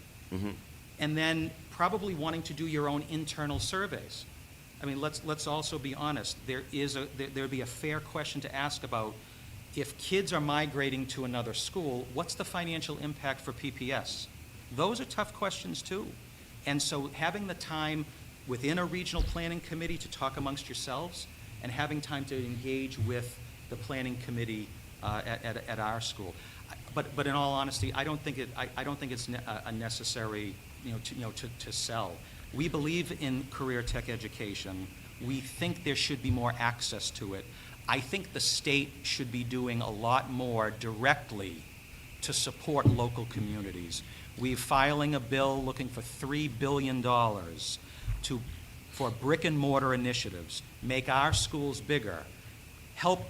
and then probably wanting to do your own internal surveys. I mean, let's also be honest. There'd be a fair question to ask about if kids are migrating to another school. What's the financial impact for PPS? Those are tough questions too. And so having the time within a regional planning committee to talk amongst yourselves and having time to engage with the planning committee at our school. But in all honesty, I don't think it's a necessary, to sell. We believe in career tech education. We think there should be more access to it. I think the state should be doing a lot more directly to support local communities. We're filing a bill looking for $3 billion for brick and mortar initiatives, make our schools bigger, help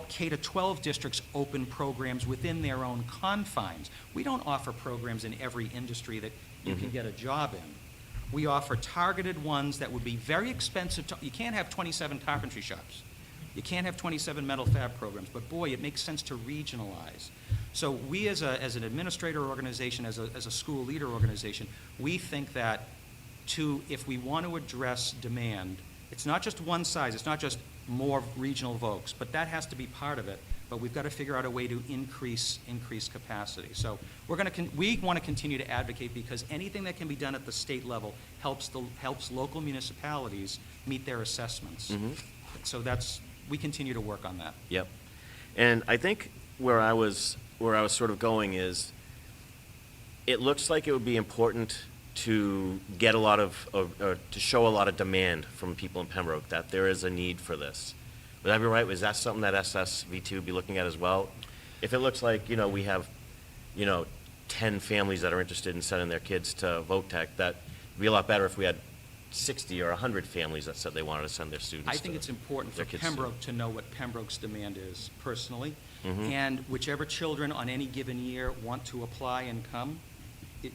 K-12 districts open programs within their own confines. We don't offer programs in every industry that you can get a job in. We offer targeted ones that would be very expensive. You can't have 27 carpentry shops. You can't have 27 metal fab programs, but boy, it makes sense to regionalize. So we as an administrator organization, as a school leader organization, we think that if we want to address demand, it's not just one size, it's not just more regional Vocs, but that has to be part of it. But we've got to figure out a way to increase capacity. So we want to continue to advocate, because anything that can be done at the state level helps local municipalities meet their assessments. So we continue to work on that. Yep. And I think where I was sort of going is, it looks like it would be important to get a lot to show a lot of demand from people in Pembroke that there is a need for this. Would that be right? Was that something that SSVT would be looking at as well? If it looks like, we have, 10 families that are interested in sending their kids to VOTEC, that'd be a lot better if we had 60 or 100 families that said they wanted to send their students. I think it's important for Pembroke to know what Pembroke's demand is personally, and whichever children on any given year want to apply and come,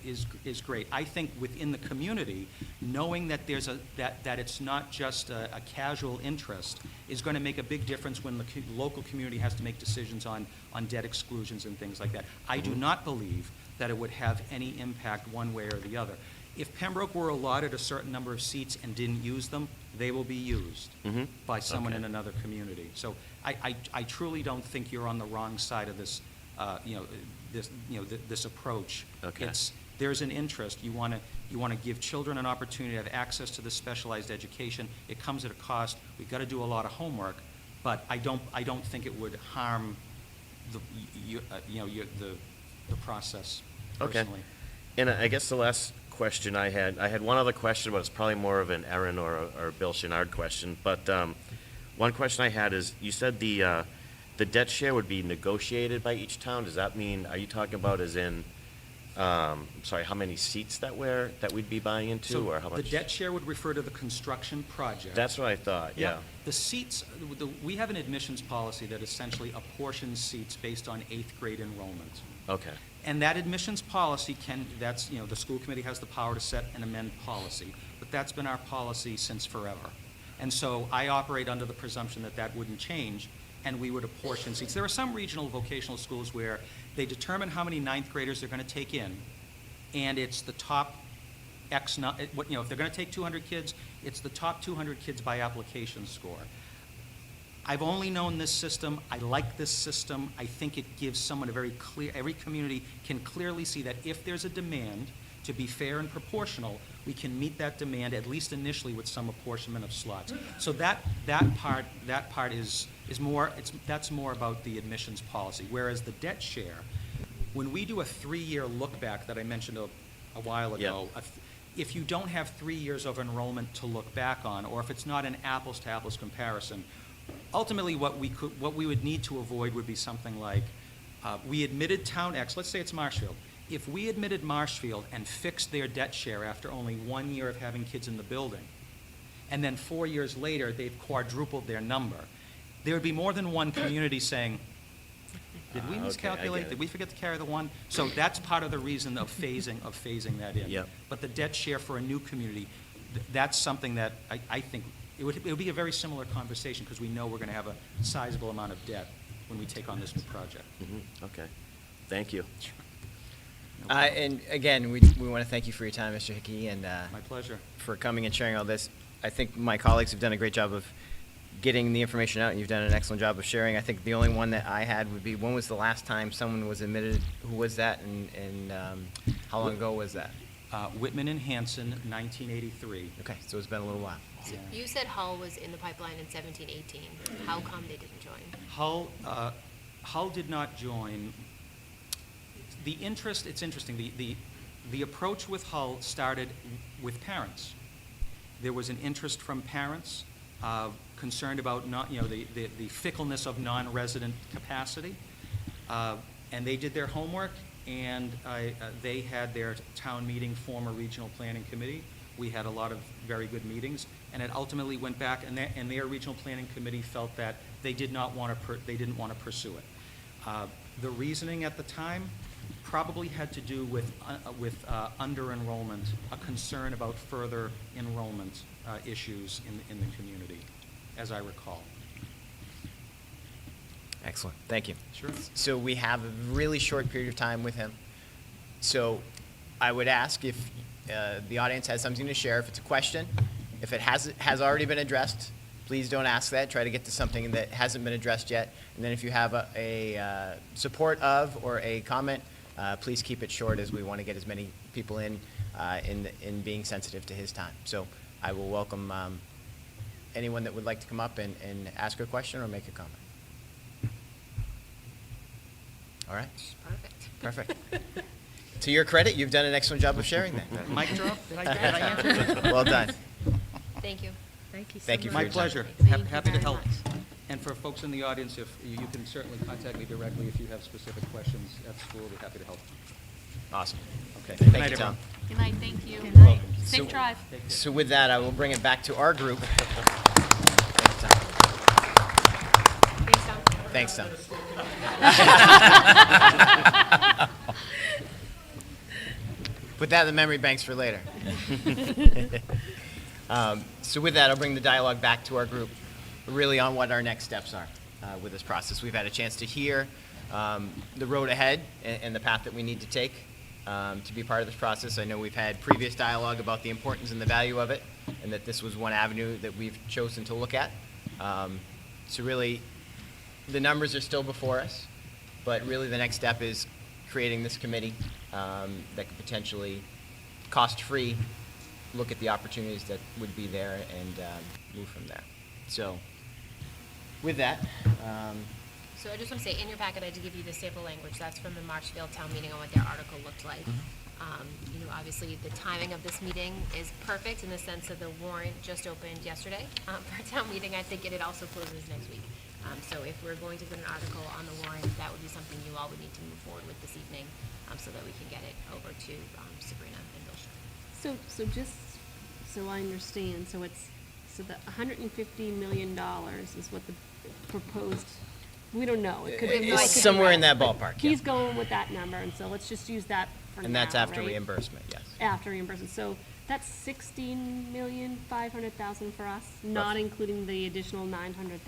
is great. I think within the community, knowing that that it's not just a casual interest is going to make a big difference when the local community has to make decisions on debt exclusions and things like that. I do not believe that it would have any impact one way or the other. If Pembroke were allotted a certain number of seats and didn't use them, they will be used by someone in another community. So I truly don't think you're on the wrong side of this, this approach. Okay. There's an interest. You want to give children an opportunity to have access to this specialized education. It comes at a cost. We've got to do a lot of homework, but I don't think it would harm the process personally. Okay. And I guess the last question I had one other question, but it's probably more of an Erin or Bill Chenard question. But one question I had is, you said the debt share would be negotiated by each town. Does that mean, are you talking about as in, how many seats that we'd be buying into, So or how much? the debt share would refer to the construction project. That's what I thought, yeah. The seats, we have an admissions policy that essentially apportions seats based on 8th grade enrollment. Okay. And that admissions policy the school committee has the power to set and amend policy, but that's been our policy since forever. And so I operate under the presumption that wouldn't change, and we would apportion seats. There are some regional vocational schools where they determine how many 9th graders they're going to take in, and it's the top X, if they're going to take 200 kids, it's the top 200 kids by application score. I've only known this system. I like this system. I think it gives someone a very clear, every community can clearly see that if there's a demand, to be fair and proportional, we can meet that demand, at least initially, with some apportionment of slots. So that part is more, that's more about the admissions policy. Whereas the debt share, when we do a 3-year look back that I mentioned a while ago, if you don't have 3 years of enrollment to look back on, or if it's not an apples to apples comparison, ultimately what we would need to avoid would be something like, we admitted town X, let's say it's Marshfield. If we admitted Marshfield and fixed their debt share after only 1 year of having kids in the building, and then 4 years later they've quadrupled their number, there would be more than one community saying, did we miscalculate? Did we forget to carry the one? So that's part of the reason of phasing that in. Yep. But the debt share for a new community, that's something that I think it would be a very similar conversation, because we know we're going to have a sizable amount of debt when we take on this new project. Okay. Thank you. And again, we want to thank you for your time, Mr. Hickey, and My pleasure. for coming and sharing all this. I think my colleagues have done a great job of getting the information out, and you've done an excellent job of sharing. I think the only one that I had would be, when was the last time someone was admitted? Who was that, and how long ago was that? Whitman and Hanson, 1983. Okay, so it's been a little while. So you said Hull was in the pipeline in 17-18. How come they didn't join? Hull did not join. The interest, it's interesting, the approach with Hull started with parents. There was an interest from parents concerned about the fickleness of non-resident capacity. And they did their homework, and they had their town meeting, form a regional planning committee. We had a lot of very good meetings, and it ultimately went back, and their regional planning committee felt that they didn't want to pursue it. The reasoning at the time probably had to do with under-enrollment, a concern about further enrollment issues in the community, as I recall. Excellent, thank you. Sure. So we have a really short period of time with him. So I would ask if the audience has something to share, if it's a question, if it has already been addressed, please don't ask that. Try to get to something that hasn't been addressed yet. And then if you have a support of or a comment, please keep it short, as we want to get as many people in being sensitive to his time. So I will welcome anyone that would like to come up and ask a question or make a comment. All right. Perfect. Perfect. To your credit, you've done an excellent job of sharing that. Mic drop? Did I answer? Well done. Thank you. Thank you so Thank you for much. My your time. pleasure. Thank you Happy to very help. much. And for folks in the audience, if you can certainly contact me directly if you have specific questions at school. We'll be happy to help. Awesome. Okay. Good Thank night, you, Tom. Good night, thank you. Good night. So- Safe drive. So with that, I will bring it back to our group. Thanks, Tom. Put that in the memory banks for later. So with that, I'll bring the dialogue back to our group, really on what our next steps are with this process. We've had a chance to hear the road ahead and the path that we need to take to be part of this process. I know we've had previous dialogue about the importance and the value of it, and that this was one avenue that we've chosen to look at. So really, the numbers are still before us, but really the next step is creating this committee that could potentially, cost-free, look at the opportunities that would be there and move from there. So with that, So I just want to say, in your packet, I did give you the sample language. That's from the Marshfield Town Meeting on what their article looked like. Obviously, the timing of this meeting is perfect in the sense that the warrant just opened yesterday for town meeting. I think it also closes next week. So if we're going to put an article on the warrant, that would be something you all would need to move forward with this evening so that we can get it over to Sabrina and Bill. So just so I understand, so the $150 million is what the proposed, we don't know. It could be more, it it's could be somewhere in less, that but ballpark, He's yeah. going with that number, and so let's just use that for now, And that's after right? reimbursement, yes. After reimbursement. So that's $16,500,000 for us, not Roughly. including the additional $900,000.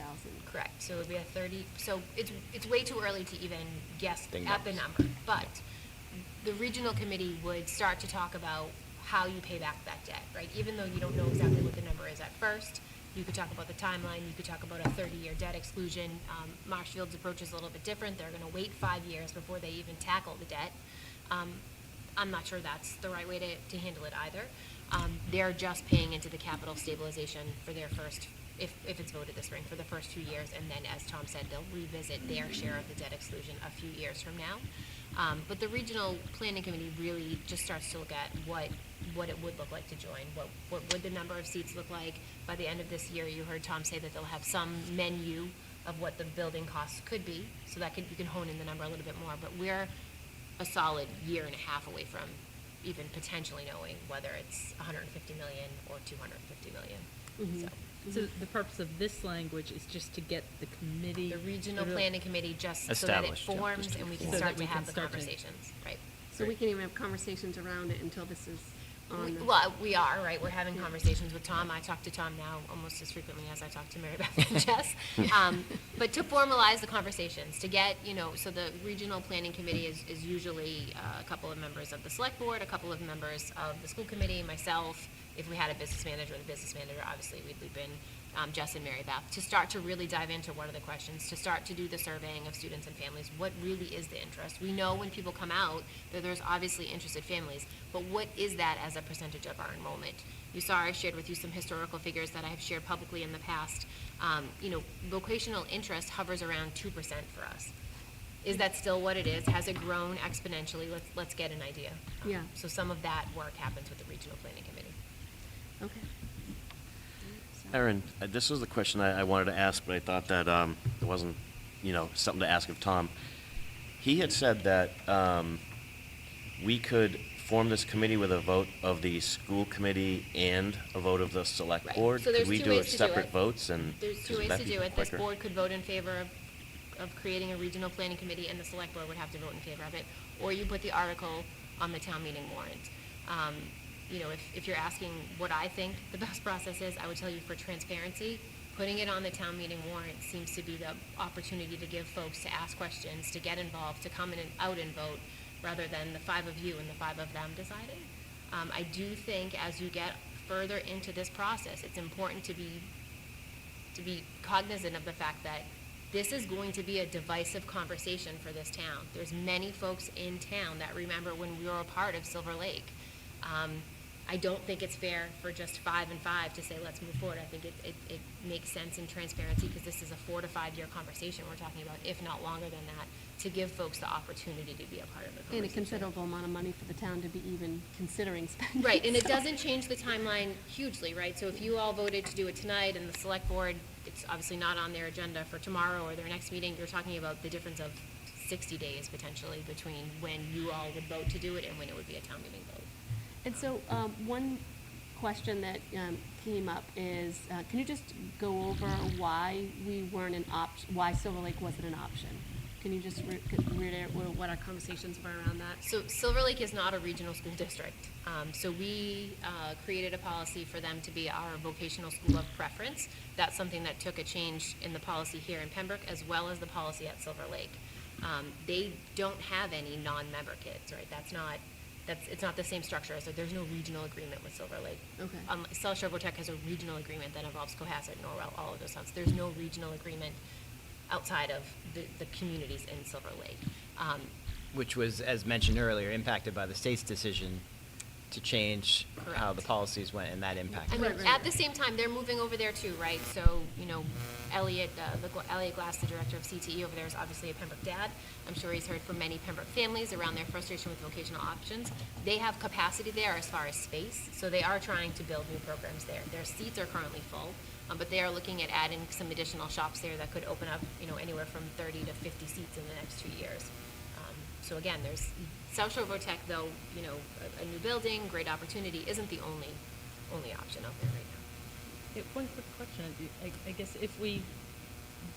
Correct, so it would be a 30, so it's way too early to even guess Think at the numbers. number. But the regional committee would start to talk about how you pay back that debt, right? Even though you don't know exactly what the number is at first, you could talk about the timeline, you could talk about a 30-year debt exclusion. Marshfield's approach is a little bit different. They're gonna wait 5 years before they even tackle the debt. I'm not sure that's the right way to handle it either. They're just paying into the capital stabilization for their first, if it's voted this spring, for the first 2 years, and then, as Tom said, they'll revisit their share of the debt exclusion a few years from now. But the regional planning committee really just starts to look at what it would look like to join. What would the number of seats look like? By the end of this year, you heard Tom say that they'll have some menu of what the building costs could be, so that you can hone in the number a little bit more. But we're a solid year and a half away from even potentially knowing whether it's 150 million or 250 million. So the purpose of this language is just to get the committee. The regional sort of- planning committee, just so that it Established, yeah, forms just and we can So start that we to can have the start to- conversations, right? So we can even have conversations around it until this is on the. Well, we are, right, we're having conversations with Tom. I talk to Tom now almost as frequently as I talk to Mary Beth and Jess. But to formalize the conversations, to get, so the regional planning committee is usually a couple of members of the select board, a couple of members of the school committee, myself, if we had a business manager and a business manager, obviously we'd loop in Jess and Mary Beth, to start to really dive into what are the questions, to start to do the surveying of students and families. What really is the interest? We know when people come out that there's obviously interested families, but what is that as a percentage of our enrollment? You saw I shared with you some historical figures that I have shared publicly in the past. Vocational interest hovers around 2% for us. Is that still what it is? Has it grown exponentially? Let's get an idea. Yeah. So some of that work happens with the regional planning committee. Okay. Erin, this was the question I wanted to ask, but I thought that it wasn't, something to ask of Tom. He had said that we could form this committee with a vote of the school committee and a vote of the select Right. board. So there's Could we two do ways it to do separate it. votes and? There's two would ways that to be do it. This quicker? board could vote in favor of creating a regional planning committee, and the select board would have to vote in favor of it. Or you put the article on the town meeting warrant. If you're asking what I think the best process is, I would tell you for transparency, putting it on the town meeting warrant seems to be the opportunity to give folks to ask questions, to get involved, to come in and out and vote, rather than the 5 of you and the 5 of them deciding. I do think as you get further into this process, it's important to be cognizant of the fact that this is going to be a divisive conversation for this town. There's many folks in town that remember when we were a part of Silver Lake. I don't think it's fair for just 5 and 5 to say, let's move forward. I think it makes sense in transparency, because this is a 4 to 5 year conversation we're talking about, if not longer than that, to give folks the opportunity to be a part of the conversation. And a considerable amount of money for the town to be even considering spending. Right, and it doesn't change the timeline hugely, right? So if you all voted to do it tonight and the select board, it's obviously not on their agenda for tomorrow or their next meeting, you're talking about the difference of 60 days potentially between when you all would vote to do it and when it would be a town meeting vote. And so, one question that came up is, can you just go over why we weren't why Silver Lake wasn't an option? Can you just reiterate what our conversations were around that? So Silver Lake is not a regional school district. So we created a policy for them to be our vocational school of preference. That's something that took a change in the policy here in Pembroke, as well as the policy at Silver Lake. They don't have any non-member kids, right? It's not the same structure. So there's no regional agreement with Silver Lake. Okay. South Shore Tech has a regional agreement that involves Cohasset, Norwell, all of those towns. There's no regional agreement outside of the communities in Silver Lake. Which was, as mentioned earlier, impacted by the state's decision to change how the Correct. policies went, and that impacted. I mean, Right. at the same time, they're moving over there too, right? So, Elliot Glass, the director of CTE over there, is obviously a Pembroke dad. I'm sure he's heard from many Pembroke families around their frustration with vocational options. They have capacity there as far as space, so they are trying to build new programs there. Their seats are currently full, but they are looking at adding some additional shops there that could open up, anywhere from 30 to 50 seats in the next 2 years. So again, there's South Shore Tech, though, a new building, great opportunity, isn't the only option out there right now. One quick question. I guess if we,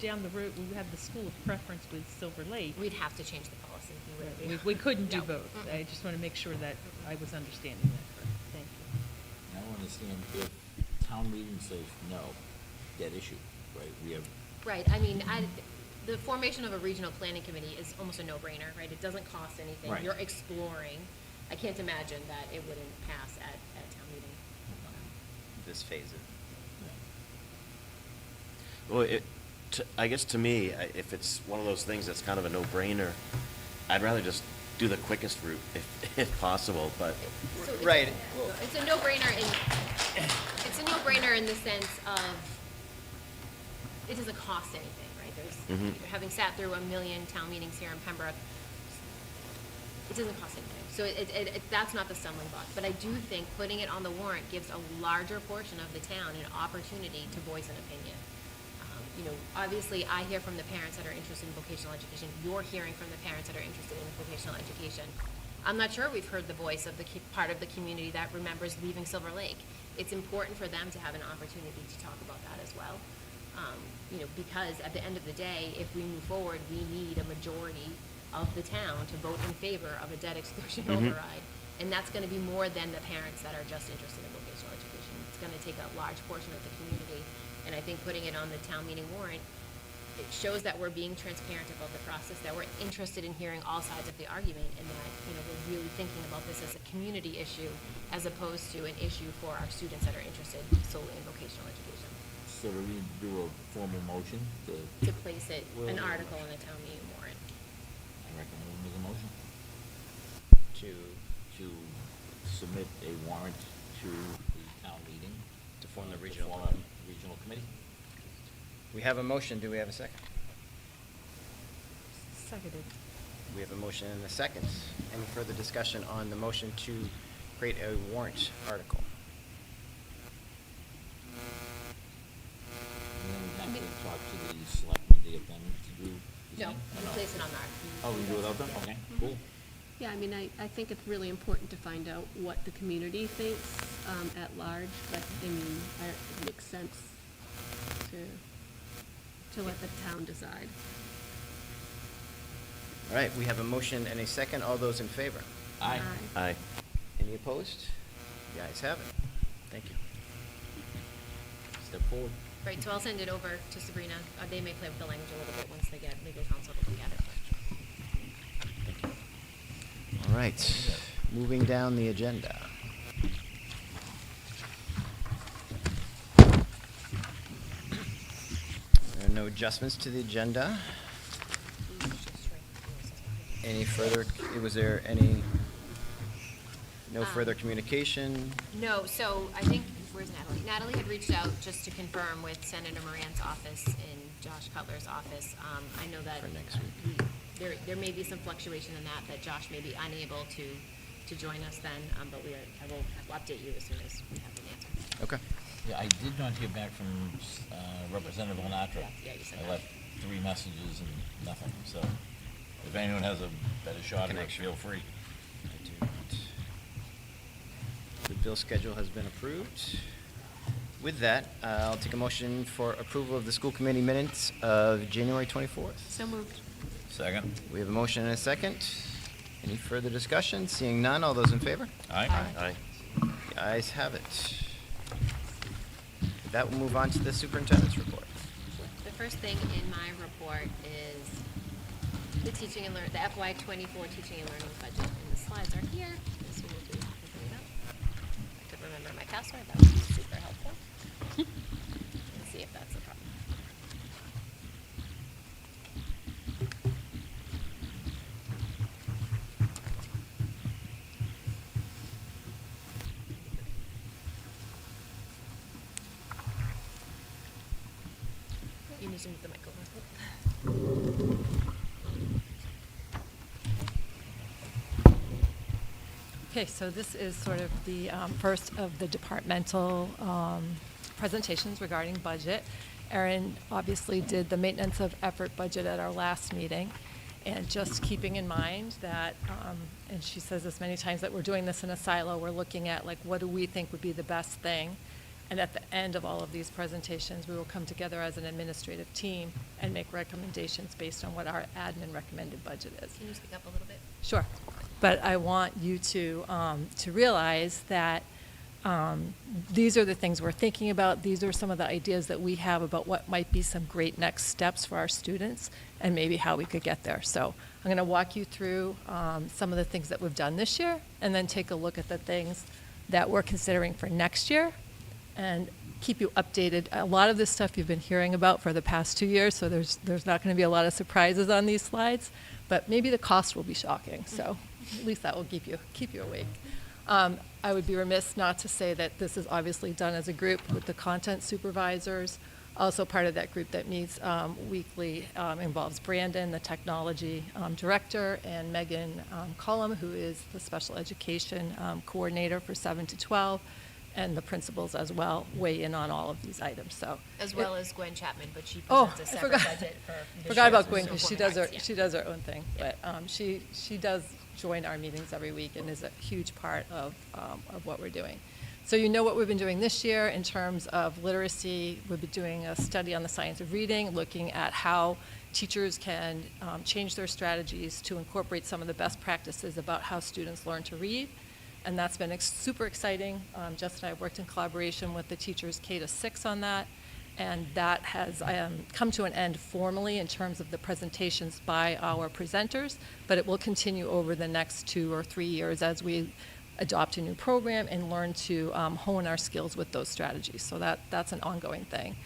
down the road, we have the school of preference with Silver Lake, We'd have to change the policy. You wouldn't be- we couldn't do No. both. I just want to make sure that I was understanding that correct. Thank you. I don't understand if town meeting says no, dead issue, right? We have, Right, the formation of a regional planning committee is almost a no-brainer, right? It doesn't cost anything. Right. You're exploring. I can't imagine that it wouldn't pass at town meeting. This phase it. Well, I guess to me, if it's one of those things that's kind of a no-brainer, I'd rather just do the quickest route if possible, but. So it's- Right. It's a no-brainer in the sense of, it doesn't cost anything, right? Mhm. Having sat through 1 million town meetings here in Pembroke, it doesn't cost anything. So that's not the stumbling block. But I do think putting it on the warrant gives a larger portion of the town an opportunity to voice an opinion. Obviously, I hear from the parents that are interested in vocational education. You're hearing from the parents that are interested in vocational education. I'm not sure we've heard the voice of the part of the community that remembers leaving Silver Lake. It's important for them to have an opportunity to talk about that as well. Because at the end of the day, if we move forward, we need a majority of the town to vote in favor of a debt exclusion override. And that's going to be more than the parents that are just interested in vocational education. It's going to take a large portion of the community. And I think putting it on the town meeting warrant it shows that we're being transparent about the process, that we're interested in hearing all sides of the argument, and that, we're really thinking about this as a community issue as opposed to an issue for our students that are interested solely in vocational education. So do we do a formal motion to, To place it, an article in the town meeting warrant. I recommend we make a motion To to submit a warrant to the town meeting. To form the to regional form a regional committee. We have a motion, do we have a second? Seconded. We have a motion and a second. Any further discussion on the motion to create a warrant article? And then we have to talk to the selectmen to get them to do the No, same? we place it on our. Oh, we do it without them? Okay, cool. Yeah, I mean, I think it's really important to find out what the community thinks at large, but, I mean, it makes sense to let the town decide. All right, we have a motion and a second. All those in favor? Aye. Aye. Any opposed? The ayes have it. Thank you. Step forward. Right, so I'll send it over to Sabrina. They may play with the language a little bit once they get legal counsel to look at it. Thank you. All right, moving down the agenda. There are no adjustments to the agenda. Any further, was there any, no further communication? No, so I think, where's Natalie? Natalie had reached out just to confirm with Senator Moran's office and Josh Cutler's office. I know that. For next week. There may be some fluctuation in that Josh may be unable to join us then, but I will update you as soon as we have an answer. Okay. Yeah, I did not hear back from Representative Lenatra. Yeah, you said I that. left 3 messages and nothing, so if anyone has a better shot at it, Connection. feel free. I do not. The bill schedule has been approved. With that, I'll take a motion for approval of the school committee minutes of January 24th. So moved. Second. We have a motion and a second. Any further discussion? Seeing none, all those in favor? Aye. Aye. The ayes have it. With that, we'll move on to the superintendent's report. The first thing in my report is the teaching and learn, the FY '24 teaching and learning budget, and the slides are here. This will be opening up. I could remember my password, that would be super helpful. Let's see if that's a problem. You need to move the microphone. Okay, so this is sort of the first of the departmental presentations regarding budget. Erin obviously did the maintenance of effort budget at our last meeting, and just keeping in mind that, and she says this many times, that we're doing this in a silo. We're looking at, like, what do we think would be the best thing? And at the end of all of these presentations, we will come together as an administrative team and make recommendations based on what our admin recommended budget is. Can you speak up a little bit? Sure, but I want you to realize that these are the things we're thinking about. These are some of the ideas that we have about what might be some great next steps for our students and maybe how we could get there. So I'm going to walk you through some of the things that we've done this year, and then take a look at the things that we're considering for next year, and keep you updated. A lot of this stuff you've been hearing about for the past 2 years, so there's not going to be a lot of surprises on these slides, but maybe the cost will be shocking. So at least that will keep you awake. I would be remiss not to say that this is obviously done as a group with the content supervisors. Also part of that group that meets weekly involves Brandon, the technology director, and Megan Cullum, who is the special education coordinator for 7 to 12, and the principals as well weigh in on all of these items. So As well as Gwen Chapman, but she Oh, presents a I separate forgot. budget for this Forgot year, about so Gwen, she'll because form it. she does her own thing. But she does join our meetings every week and is a huge part of what we're doing. So you know what we've been doing this year in terms of literacy. We've been doing a study on the science of reading, looking at how teachers can change their strategies to incorporate some of the best practices about how students learn to read. And that's been super exciting. Jess and I have worked in collaboration with the teachers K to 6 on that. and that has come to an end formally in terms of the presentations by our presenters, but it will continue over the next 2 or 3 years as we adopt a new program and learn to hone our skills with those strategies. So that's an ongoing thing.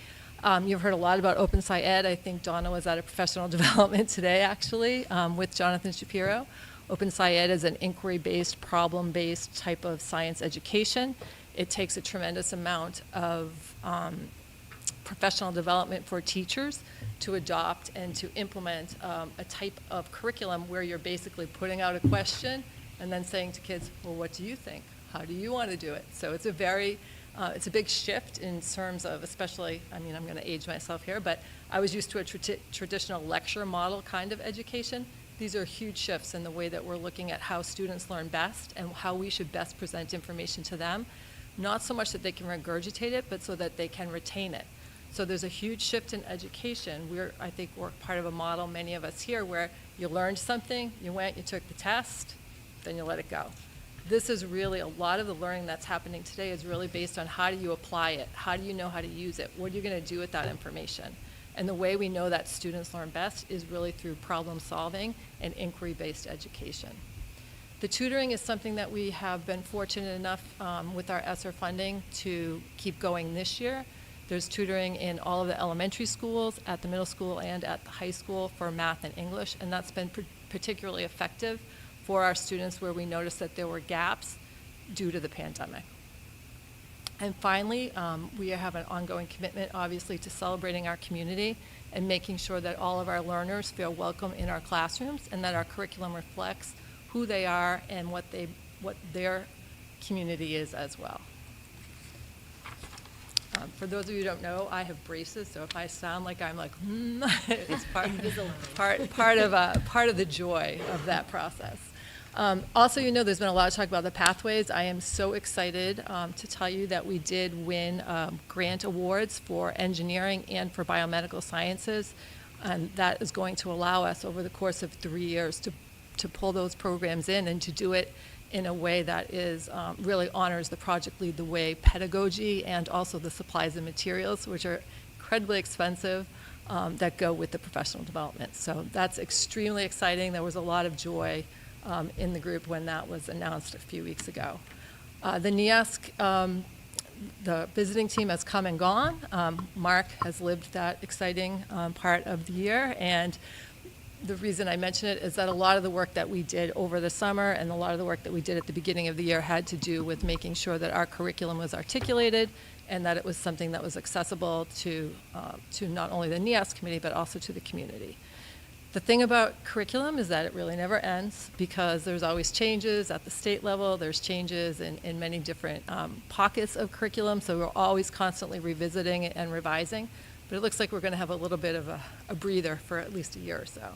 You've heard a lot about Open Sci Ed. I think Donna was at a professional development today, actually, with Jonathan Shapiro. Open Sci Ed is an inquiry-based, problem-based type of science education. It takes a tremendous amount of professional development for teachers to adopt and to implement a type of curriculum where you're basically putting out a question and then saying to kids, well, what do you think? How do you want to do it? So it's a big shift in terms of, especially, I mean, I'm going to age myself here, but I was used to a traditional lecture model kind of education. These are huge shifts in the way that we're looking at how students learn best and how we should best present information to them. Not so much that they can regurgitate it, but so that they can retain it. So there's a huge shift in education. I think we're part of a model, many of us here, where you learned something, you went, you took the test, then you let it go. This is really, a lot of the learning that's happening today is really based on how do you apply it? How do you know how to use it? What are you going to do with that information? And the way we know that students learn best is really through problem solving and inquiry-based education. The tutoring is something that we have been fortunate enough with our ESSER funding to keep going this year. There's tutoring in all of the elementary schools, at the middle school, and at the high school for math and English, and that's been particularly effective for our students where we noticed that there were gaps due to the pandemic. And finally, we have an ongoing commitment, obviously, to celebrating our community and making sure that all of our learners feel welcome in our classrooms and that our curriculum reflects who they are and what their community is as well. For those of you who don't know, I have braces, so if I sound like I'm like, it's part of the joy of that process. Also, there's been a lot of talk about the pathways. I am so excited to tell you that we did win grant awards for engineering and for biomedical sciences, and that is going to allow us over the course of 3 years to pull those programs in and to do it in a way that is really honors the Project Lead the Way pedagogy and also the supplies and materials, which are incredibly expensive, that go with the professional development. So that's extremely exciting. There was a lot of joy in the group when that was announced a few weeks ago. The NEASC, the visiting team has come and gone. Mark has lived that exciting part of the year, and the reason I mention it is that a lot of the work that we did over the summer and a lot of the work that we did at the beginning of the year had to do with making sure that our curriculum was articulated and that it was something that was accessible to not only the NEASC committee but also to the community. The thing about curriculum is that it really never ends because there's always changes at the state level. There's changes in many different pockets of curriculum, so we're always constantly revisiting it and revising. But it looks like we're going to have a little bit of a breather for at least a year or so.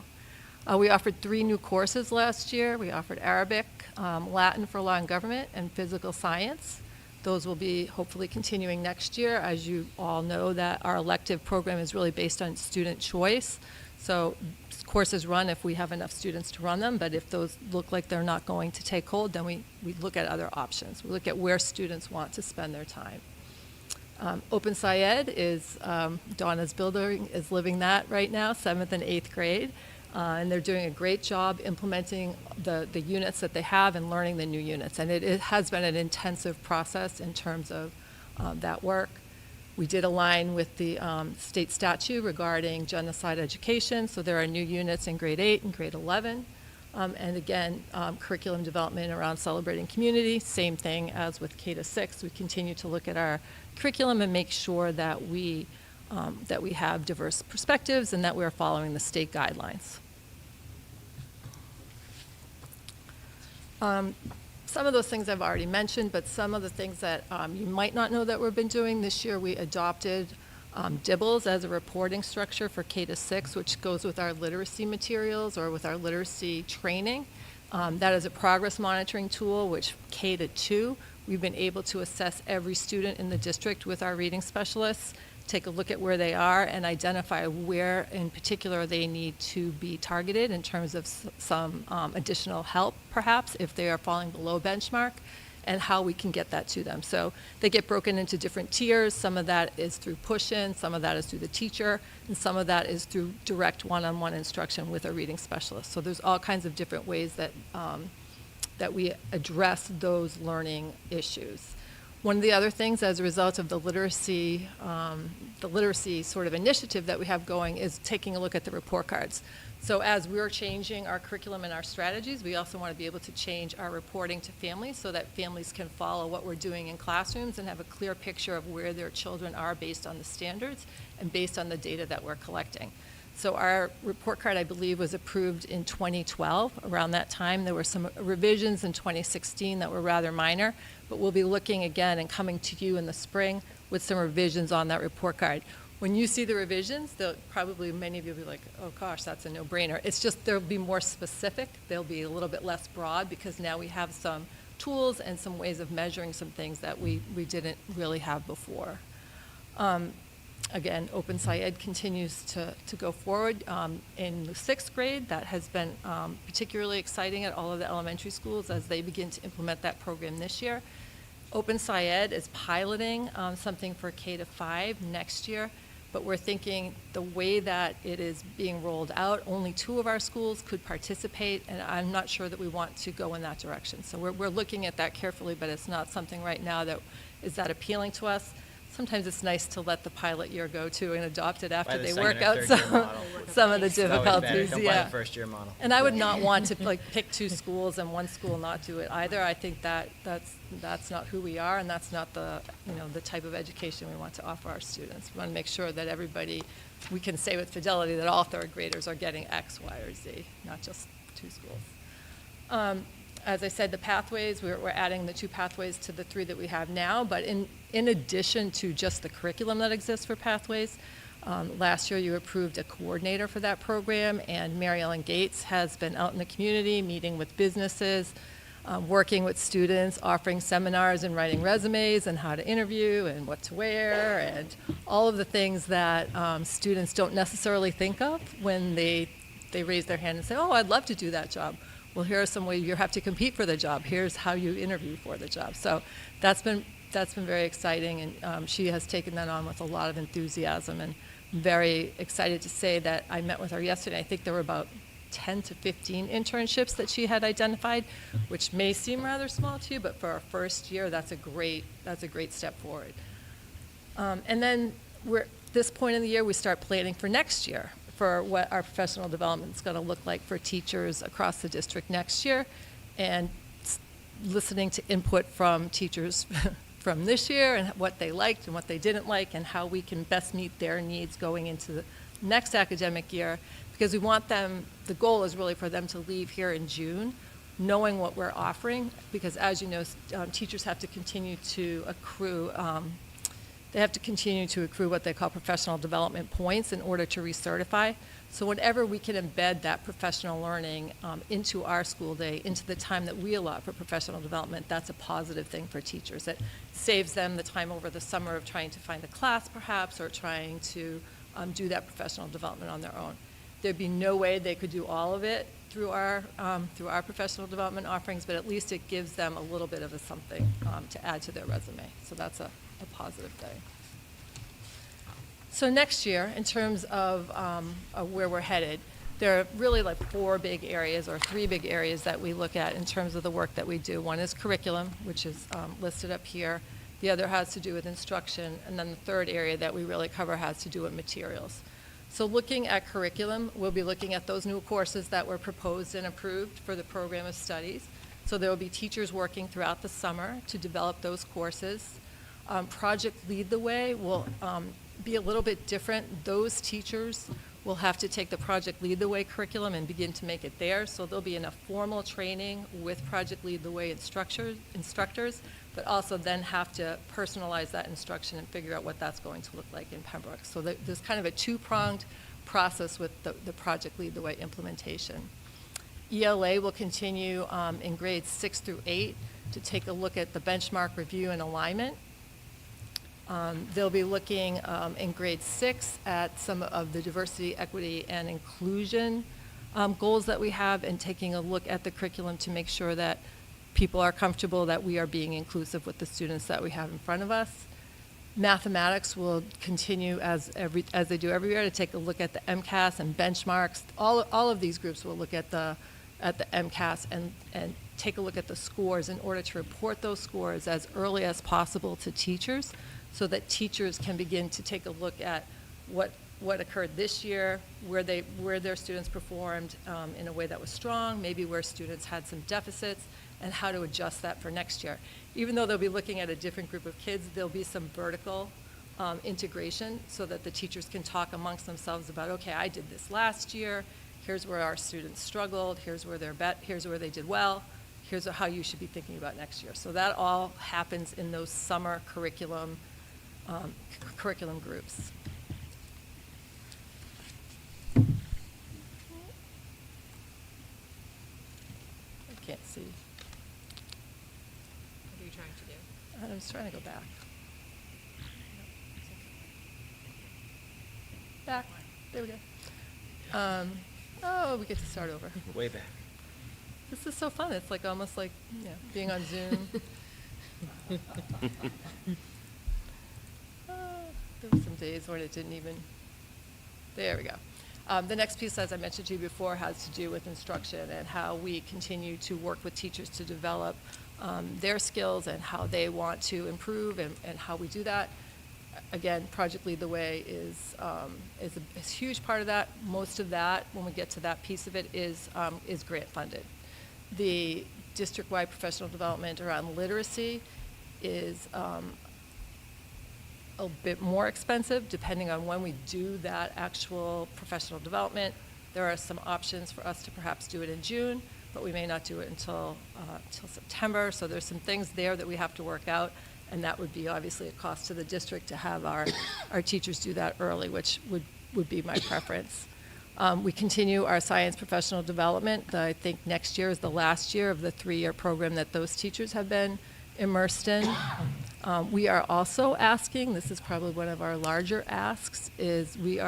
We offered 3 new courses last year. We offered Arabic, Latin for law and government, and physical science. Those will be hopefully continuing next year. As you all know, that our elective program is really based on student choice. So courses run if we have enough students to run them, but if those look like they're not going to take hold, then we look at other options. We look at where students want to spend their time. Open Sci Ed is, Donna's building is living that right now, 7th and 8th grade. And they're doing a great job implementing the units that they have and learning the new units. And it has been an intensive process in terms of that work. We did align with the state statute regarding genocide education, so there are new units in grade 8 and grade 11. And again, curriculum development around celebrating community, same thing as with K-6. We continue to look at our curriculum and make sure that we have diverse perspectives and that we're following the state guidelines. Some of those things I've already mentioned, but some of the things that you might not know that we've been doing this year, we adopted DIBELS as a reporting structure for K-6, which goes with our literacy materials or with our literacy training. That is a progress monitoring tool, which K-2, we've been able to assess every student in the district with our reading specialists, take a look at where they are and identify where in particular they need to be targeted in terms of some additional help, perhaps, if they are falling below benchmark. and how we can get that to them. So they get broken into different tiers. Some of that is through push-in, some of that is through the teacher, and some of that is through direct one-on-one instruction with a reading specialist. So there's all kinds of different ways that, that we address those learning issues. One of the other things, as a result of the literacy sort of initiative that we have going, is taking a look at the report cards. So as we're changing our curriculum and our strategies, we also want to be able to change our reporting to families so that families can follow what we're doing in classrooms and have a clear picture of where their children are based on the standards and based on the data that we're collecting. So our report card, I believe, was approved in 2012. Around that time, there were some revisions in 2016 that were rather minor, but we'll be looking again and coming to you in the spring with some revisions on that report card. When you see the revisions, probably many of you will be like, oh gosh, that's a no-brainer. It's just they'll be more specific. They'll be a little bit less broad because now we have some tools and some ways of measuring some things that we didn't really have before. Again, Open SciEd continues to go forward. In the 6th grade, that has been particularly exciting at all of the elementary schools as they begin to implement that program this year. Open SciEd is piloting something for K-5 next year, but we're thinking the way that it is being rolled out, only 2 of our schools could participate, and I'm not sure that we want to go in that direction. So we're looking at that carefully, but it's not something right now that is that appealing to us. Sometimes it's nice to let the pilot year go too and adopt it after Buy the they second work or out third year some, model. some of the It's always better. difficulties. Don't buy Yeah. the first-year model. And I would not want to like pick 2 schools and one school not do it either. I think that's not who we are, and that's not the the type of education we want to offer our students. We want to make sure that everybody, we can say with fidelity that all 3rd graders are getting X, Y, or Z, not just 2 schools. As I said, the pathways, we're adding the 2 pathways to the 3 that we have now, but in addition to just the curriculum that exists for pathways, last year you approved a coordinator for that program, and Mary Ellen Gates has been out in the community meeting with businesses, working with students, offering seminars and writing resumes and how to interview and what to wear and all of the things that students don't necessarily think of when they raise their hand and say, oh, I'd love to do that job. Well, here are some ways you have to compete for the job. Here's how you interview for the job. So that's been very exciting, and she has taken that on with a lot of enthusiasm, and I'm very excited to say that I met with her yesterday. I think there were about 10 to 15 internships that she had identified, which may seem rather small to you, but for our first year, that's a great step forward. And then this point in the year, we start planning for next year, for what our professional development is going to look like for teachers across the district next year, and listening to input from teachers from this year and what they liked and what they didn't like and how we can best meet their needs going into the next academic year, because we want them, the goal is really for them to leave here in June knowing what we're offering, because as you know, teachers have to continue to accrue what they call professional development points in order to recertify. So whenever we can embed that professional learning into our school day, into the time that we allot for professional development, that's a positive thing for teachers. It saves them the time over the summer of trying to find a class perhaps, or trying to do that professional development on their own. There'd be no way they could do all of it through our professional development offerings, but at least it gives them a little bit of a something to add to their resume. So that's a positive thing. So next year, in terms of where we're headed, there are really like 4 big areas or 3 big areas that we look at in terms of the work that we do. One is curriculum, which is listed up here. The other has to do with instruction, and then the 3rd area that we really cover has to do with materials. So looking at curriculum, we'll be looking at those new courses that were proposed and approved for the program of studies. So there will be teachers working throughout the summer to develop those courses. Project Lead the Way will be a little bit different. Those teachers will have to take the Project Lead the Way curriculum and begin to make it theirs. So there'll be enough formal training with Project Lead the Way instructors, but also then have to personalize that instruction and figure out what that's going to look like in Pembroke. So there's kind of a 2-pronged process with the Project Lead the Way implementation. ELA will continue in grades 6 through 8 to take a look at the benchmark review and alignment. They'll be looking in grade 6 at some of the diversity, equity, and inclusion goals that we have, and taking a look at the curriculum to make sure that people are comfortable that we are being inclusive with the students that we have in front of us. Mathematics will continue as they do every year to take a look at the MCAS and benchmarks. All of these groups will look at the MCAS and take a look at the scores in order to report those scores as early as possible to teachers, so that teachers can begin to take a look at what occurred this year, where their students performed in a way that was strong, maybe where students had some deficits, and how to adjust that for next year. Even though they'll be looking at a different group of kids, there'll be some vertical integration so that the teachers can talk amongst themselves about, okay, I did this last year, here's where our students struggled, here's where they did well, here's how you should be thinking about next year. So that all happens in those summer curriculum groups. I can't see. What are you trying to do? I was trying to go back. Back. There we go. We get to start over. Way back. This is so fun. It's like almost like being on Zoom. There were some days when it didn't even. There we go. The next piece, as I mentioned to you before, has to do with instruction and how we continue to work with teachers to develop their skills and how they want to improve and how we do that. Again, Project Lead the Way is a huge part of that. Most of that, when we get to that piece of it, is grant funded. The district-wide professional development around literacy is a bit more expensive depending on when we do that actual professional development. There are some options for us to perhaps do it in June, but we may not do it until September. So there's some things there that we have to work out, and that would be obviously a cost to the district to have our teachers do that early, which would be my preference. We continue our science professional development. I think next year is the last year of the 3-year program that those teachers have been immersed in. We are also asking, this is probably one of our larger asks, is we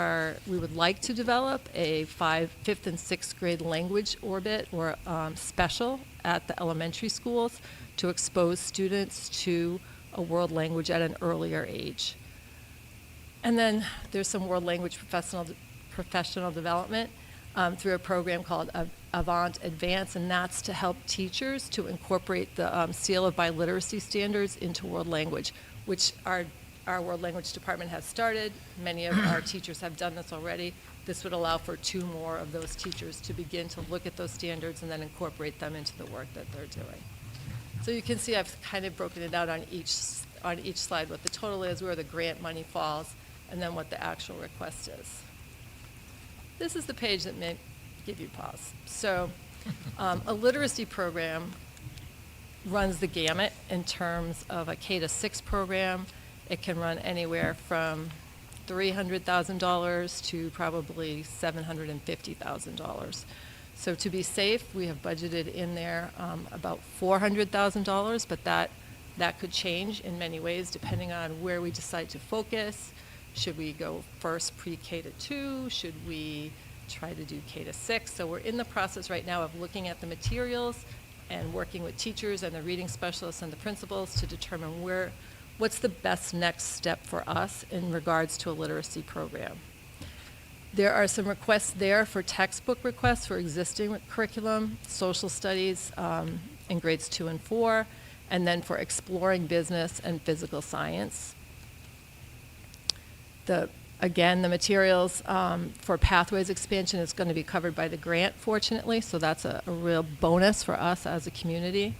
would like to develop a 5th and 6th grade language orbit or special at the elementary schools to expose students to a world language at an earlier age. And then there's some world language professional development through a program called Avant Advance, and that's to help teachers to incorporate the Seal of Biliteracy standards into world language, which our world language department has started. Many of our teachers have done this already. This would allow for 2 more of those teachers to begin to look at those standards and then incorporate them into the work that they're doing. So you can see I've kind of broken it out on each slide what the total is, where the grant money falls, and then what the actual request is. This is the page that may give you pause. So a literacy program runs the gamut in terms of a K-6 program. It can run anywhere from $300,000 to probably $750,000. So to be safe, we have budgeted in there about $400,000, but that could change in many ways depending on where we decide to focus. Should we go first pre-K to 2? Should we try to do K to 6? So we're in the process right now of looking at the materials and working with teachers and the reading specialists and the principals to determine what's the best next step for us in regards to a literacy program. There are some requests there for textbook requests for existing curriculum, social studies in grades 2 and 4, and then for exploring business and physical science. Again, the materials for Pathways expansion is going to be covered by the grant, fortunately, so that's a real bonus for us as a community.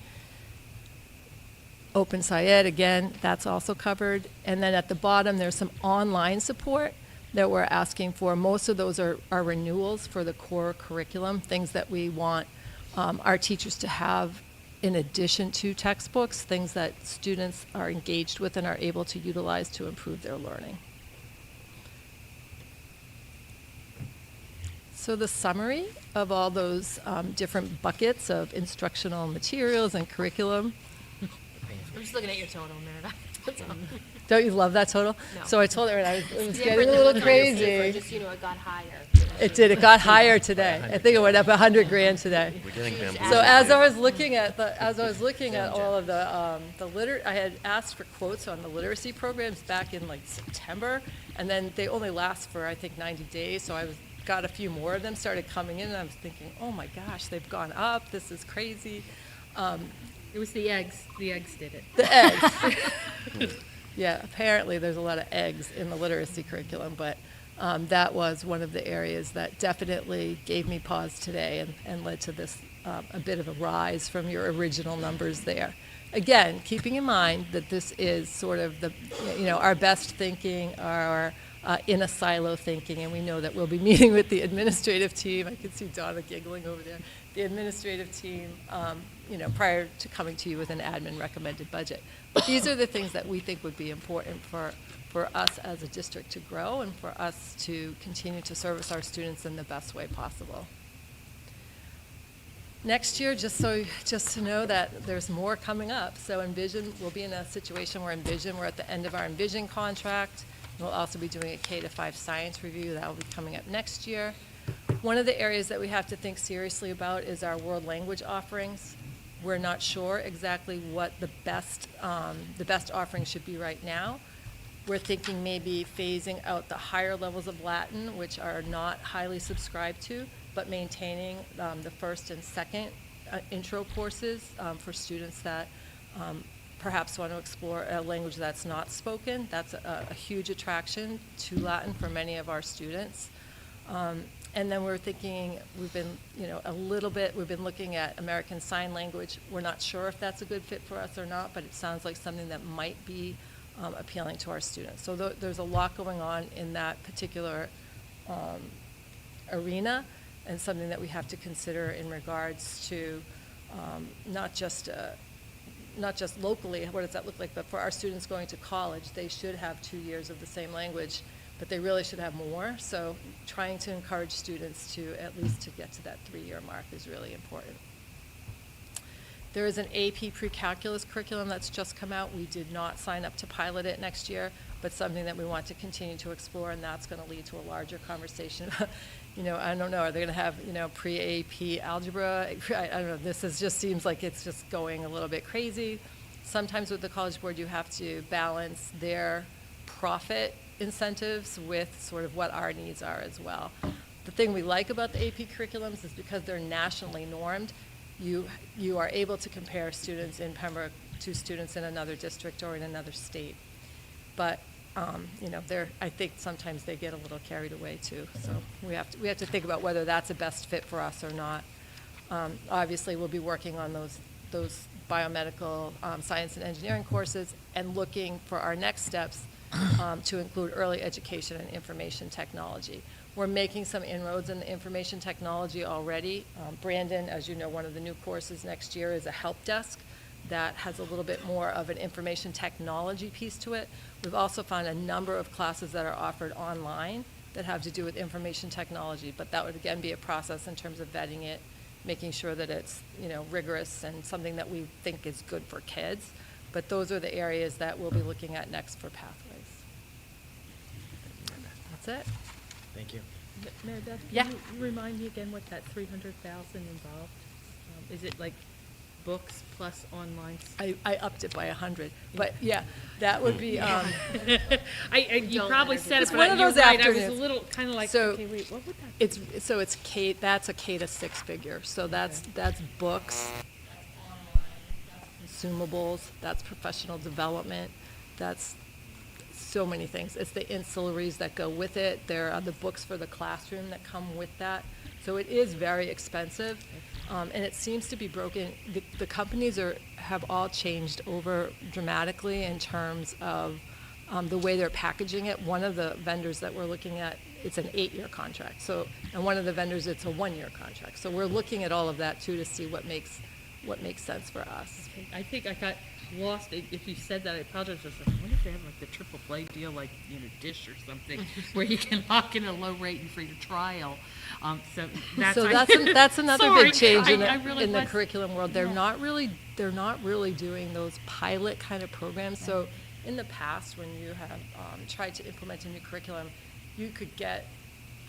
Open SciEd, again, that's also covered. And then at the bottom, there's some online support that we're asking for. Most of those are renewals for the core curriculum, things that we want our teachers to have in addition to textbooks, things that students are engaged with and are able to utilize to improve their learning. So the summary of all those different buckets of instructional materials and curriculum. I'm just looking at your total, Meredith. That's all. Don't you love that total? No. So I told her, and it was Different getting a than little what's on your paper, crazy. Just, it got higher. It did, it got higher today. I think it went up 100 grand today. We're getting Huge bamboozled. So as I was looking at all of the I had asked for quotes on the literacy programs back in like September, and then they only last for, I think, 90 days, so got a few more of them started coming in, and I was thinking, oh my gosh, they've gone up, this is crazy. It was the eggs did it. The eggs. Yeah, apparently there's a lot of eggs in the literacy curriculum, but that was one of the areas that definitely gave me pause today and led to this, a bit of a rise from your original numbers there. Again, keeping in mind that this is sort of our best thinking, our in a silo thinking, and we know that we'll be meeting with the administrative team. I can see Donna giggling over there. The administrative team, prior to coming to you with an admin recommended budget. But these are the things that we think would be important for us as a district to grow and for us to continue to service our students in the best way possible. Next year, just to know that there's more coming up. So Envision, we'll be in a situation where we're at the end of our Envision contract. We'll also be doing a K-5 science review. That will be coming up next year. One of the areas that we have to think seriously about is our world language offerings. We're not sure exactly what the best offering should be right now. We're thinking maybe phasing out the higher levels of Latin, which are not highly subscribed to, but maintaining the first and second intro courses for students that perhaps want to explore a language that's not spoken. That's a huge attraction to Latin for many of our students. And then we're thinking, we've been looking at American Sign Language. We're not sure if that's a good fit for us or not, but it sounds like something that might be appealing to our students. So there's a lot going on in that particular arena, and something that we have to consider in regards to not just locally, what does that look like, but for our students going to college, they should have 2 years of the same language, but they really should have more. So trying to encourage students to at least to get to that 3-year mark is really important. There is an AP pre-calculus curriculum that's just come out. We did not sign up to pilot it next year, but something that we want to continue to explore, and that's going to lead to a larger conversation. I don't know, are they going to have, pre-AP algebra? I don't know, just seems like it's just going a little bit crazy. Sometimes with the College Board, you have to balance their profit incentives with sort of what our needs are as well. The thing we like about the AP curriculums is because they're nationally normed, you are able to compare students in Pembroke to students in another district or in another state. But I think sometimes they get a little carried away too. So we have to think about whether that's a best fit for us or not. Obviously, we'll be working on those biomedical science and engineering courses and looking for our next steps to include early education and information technology. We're making some inroads in the information technology already. Brandon, as you know, one of the new courses next year is a help desk that has a little bit more of an information technology piece to it. We've also found a number of classes that are offered online that have to do with information technology, but that would again be a process in terms of vetting it, making sure that it's rigorous and something that we think is good for kids. But those are the areas that we'll be looking at next for pathways. That's it. Thank you. Mary Beth, Yeah. can you remind me again what that 300,000 involved? Is it like books plus online? I upped it by 100, but yeah, that would be. You probably said It's it, one but of you're those right. I was a afternoons. little kind of like, So, okay, wait, what would that? That's a K to 6 figure. So that's books, consumables, that's professional development, that's so many things. It's the ancillaries that go with it. There are the books for the classroom that come with that. So it is very expensive, and it seems to be broken. The companies have all changed over dramatically in terms of the way they're packaging it. One of the vendors that we're looking at, it's an 8-year contract. So, and one of the vendors, it's a 1-year contract. So we're looking at all of that too to see what makes sense for us. I think I got lost. If you said that, I apologize. I was like, what if they have like the triple play deal, like Dish or something, where you can lock in a low rate for your trial? So that's another Sorry, big change I really in the was- curriculum world. They're not really doing those pilot kind of programs. So in the past, when you have tried to implement a new curriculum, you could get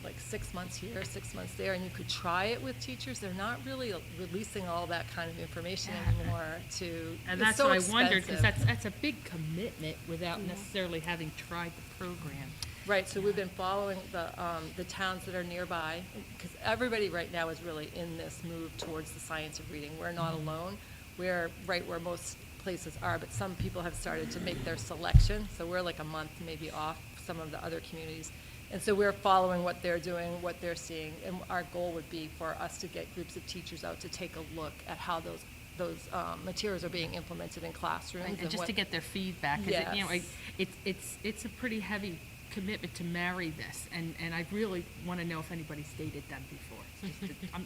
like 6 months here, 6 months there, and you could try it with teachers. They're not really releasing all that kind of information anymore to, And it's that's so what I wondered, because expensive. that's a big commitment without necessarily having tried the program. Right, so we've been following the towns that are nearby, because everybody right now is really in this move towards the science of reading. We're not alone. We're right where most places are, but some people have started to make their selection, so we're like a month maybe off some of the other communities. And so we're following what they're doing, what they're seeing, and our goal would be for us to get groups of teachers out to take a look at how those materials are being implemented in classrooms. And just what- to get their feedback, because, you know, Yes. it's a pretty heavy commitment to marry this, and I really want to know if anybody's dated them before.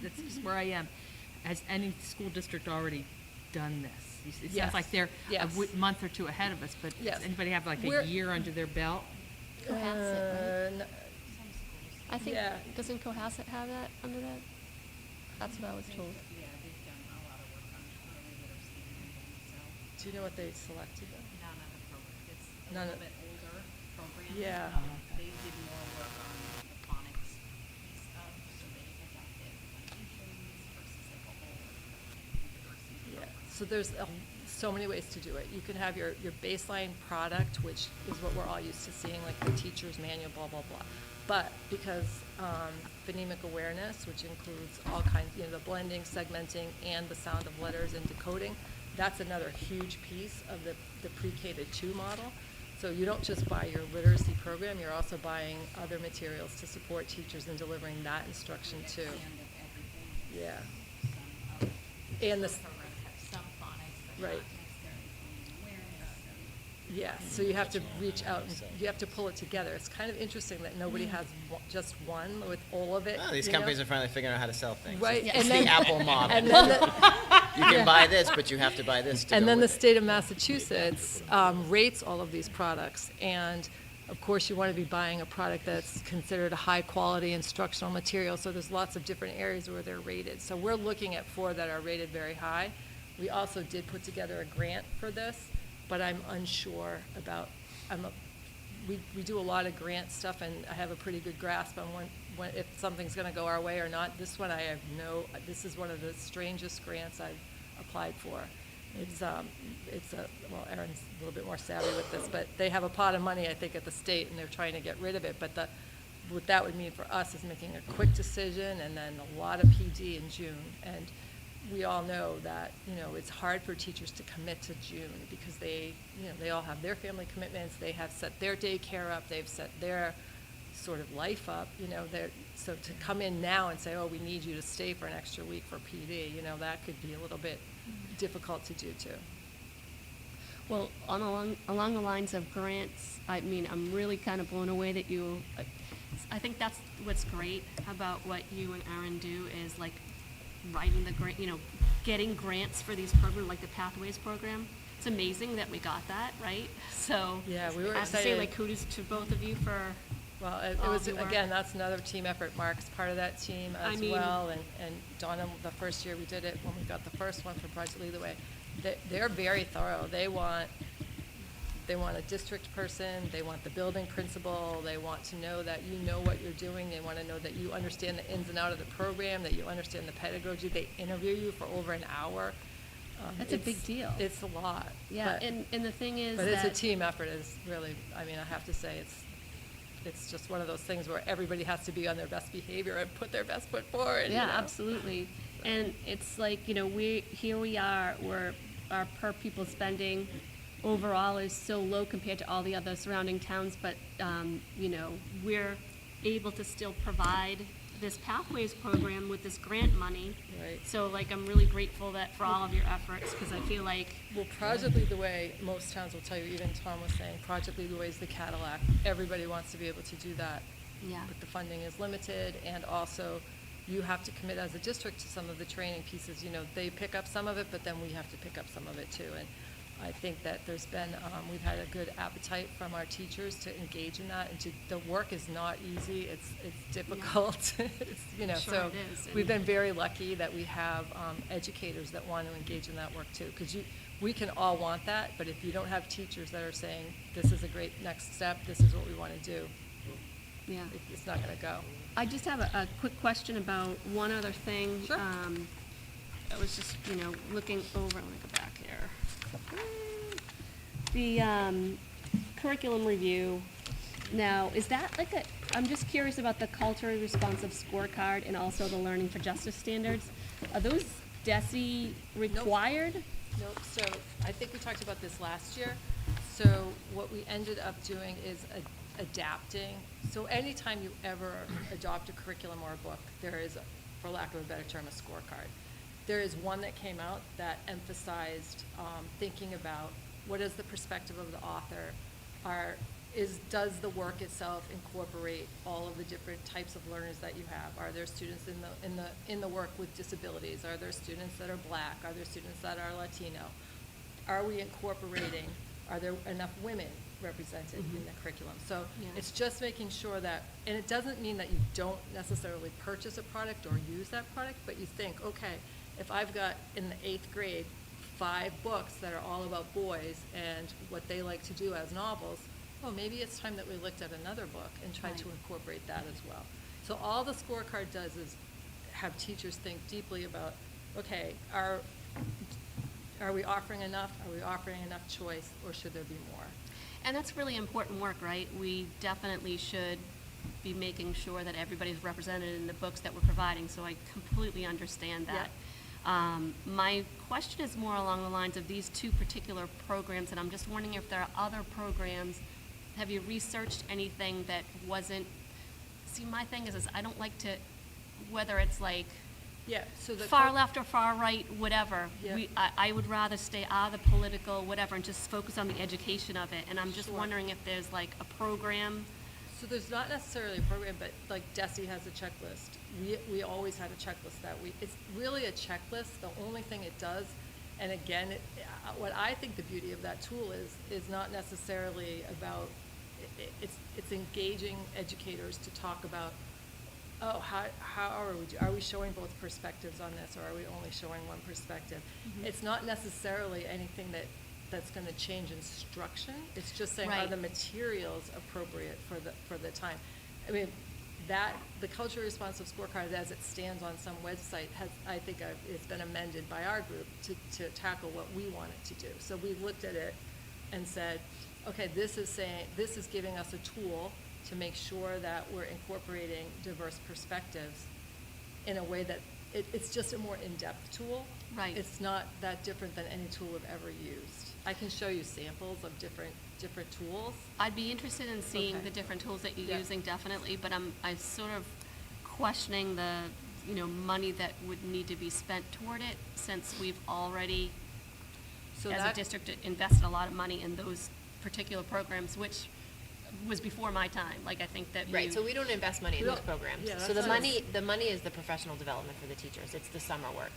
That's just where I am. Has any school district already done this? It Yes. sounds like they're a Yes. month or two ahead of us, but Yes. does anybody have like We're- a year under their belt? Cohasset, right? I think, yeah. doesn't Cohasset have that under that? That's what I was told. Yeah, they've done a lot of work on early literacy and so Do you know what they selected then? none of the program, it's a None little of- bit older program. Yeah. They did more work on the phonics piece of, so they adapted foundations versus like a whole literacy Yeah, program. so there's so many ways to do it. You can have your baseline product, which is what we're all used to seeing, like the teacher's manual, blah, blah, blah. But because phonemic awareness, which includes all kinds, you know, the blending, segmenting, and the sound of letters and decoding, that's another huge piece of the pre-K to 2 model. So you don't just buy your literacy program, you're also buying other materials to support teachers in delivering that instruction too. And of everything. Yeah. Some of And the the, programs have some phonics, but Right. not necessarily phoneme awareness and. yeah, so you have to reach out, and you have to pull it together. It's kind of interesting that nobody has just one with all of it. Oh, these you companies know? are finally figuring out how to sell things. Right, It's and the then- Apple model. And then, You can buy this, but you have to buy this to and go then the with it. state of Massachusetts rates all of these products. And of course, you want to be buying a product that's considered a high-quality instructional material. So there's lots of different areas where they're rated. So we're looking at 4 that are rated very high. We also did put together a grant for this, but I'm unsure about, we do a lot of grant stuff, and I have a pretty good grasp on if something's going to go our way or not. This one, this is one of the strangest grants I've applied for. Well, Erin's a little bit more savvy with this, but they have a pot of money, I think, at the state, and they're trying to get rid of it. But what that would mean for us is making a quick decision and then a lot of PD in June. And we all know that, you know, it's hard for teachers to commit to June because they all have their family commitments, they have set their daycare up, they've set their sort of life up, you know, so to come in now and say, oh, we need you to stay for an extra week for PD, you know, that could be a little bit difficult to do too. Well, along the lines of grants, I mean, I'm really kind of blown away that I think that's what's great about what you and Erin do is like writing the grant, you know, getting grants for these programs, like the Pathways program. It's amazing that we got that, right? So Yeah, we were I have to say, excited. like, kudos to both of you for. Well, it all was, the work. again, that's another team effort. Mark's part of that team I as mean- well, and Donna, the first year we did it, when we got the first one for Project Lead the Way, they're very thorough. They want a district person, they want the building principal, they want to know that you know what you're doing, they want to know that you understand the ins and outs of the program, that you understand the pedagogy. They interview you for over an hour. That's a big deal. It's a lot. Yeah, but- and the thing is But it's a that- team effort. It's really, I mean, I have to say, it's just one of those things where everybody has to be on their best behavior and put their best foot forward. Yeah, you know? absolutely. And it's like, you know, here we are, our per pupil spending overall is so low compared to all the other surrounding towns, but, you know, we're able to still provide this Pathways program with this grant money. Right. So, like, I'm really grateful for all of your efforts, because I feel like, Well, Project Lead the Way, most towns will tell you, even Tom was saying, Project Lead the Way is the Cadillac. Everybody wants to be able to do that. yeah. But the funding is limited, and also you have to commit as a district to some of the training pieces. You know, they pick up some of it, but then we have to pick up some of it too. And I think that there's been, we've had a good appetite from our teachers to engage in that, and the work is not easy, it's difficult. It's, Sure so it is, we've and- been very lucky that we have educators that want to engage in that work too, because we can all want that, but if you don't have teachers that are saying, this is a great next step, this is what we want to do, Yeah. it's not going to go. I just have a quick question about one other thing. Sure. I was just, looking over, let me go back here. The curriculum review. Now, is that like I'm just curious about the culturally responsive scorecard and also the learning for justice standards. Are those DESE required? Nope, so I think we talked about this last year. So what we ended up doing is adapting. So anytime you ever adopt a curriculum or a book, there is, for lack of a better term, a scorecard. There is one that came out that emphasized thinking about what is the perspective of the author, does the work itself incorporate all of the different types of learners that you have? Are there students in the work with disabilities? Are there students that are Black? Are there students that are Latino? Are we incorporating, are there enough women represented in the curriculum? So Yeah. it's just making sure that, and it doesn't mean that you don't necessarily purchase a product or use that product, but you think, okay, if I've got in the 8th grade 5 books that are all about boys and what they like to do as novels, well, maybe it's time that we looked at another book and tried to Right. incorporate that as well. So all the scorecard does is have teachers think deeply about, okay, are we offering enough? Are we offering enough choice, or should there be more? And that's really important work, right? We definitely should be making sure that everybody's represented in the books that we're providing, so I completely understand that. My question is more along the lines of these 2 particular programs, and I'm just wondering if there are other programs. Have you researched anything that wasn't, see, my thing is I don't like to, whether it's like Yeah, so the far left or far right, whatever. Yeah. I would rather stay out of the political, whatever, and just focus on the education of it. And I'm just Sure. wondering if there's like a program. So there's not necessarily a program, but like DESE has a checklist. We always had a checklist it's really a checklist. The only thing it does, and again, what I think the beauty of that tool is not necessarily about, it's engaging educators to talk about, oh, how are we showing both perspectives on this, or are we only showing one perspective? It's not necessarily anything that's going to change instruction. It's just saying, are Right. the materials appropriate for the time? I mean, the culturally responsive scorecard, as it stands on some website, I think it's been amended by our group to tackle what we want it to do. So we looked at it and said, okay, this is giving us a tool to make sure that we're incorporating diverse perspectives in a way that it's just a more in-depth tool. Right. It's not that different than any tool we've ever used. I can show you samples of different tools. I'd be interested in seeing Okay. the different tools that you're Yeah. using, definitely, but I'm sort of questioning the, money that would need to be spent toward it, since we've already, So as a that- district, invested a lot of money in those particular programs, which was before my time. Like, I think that Right, so we don't invest money in We those don't- programs. yeah, So the that's what I money, is the professional development for the teachers. It's the summer work.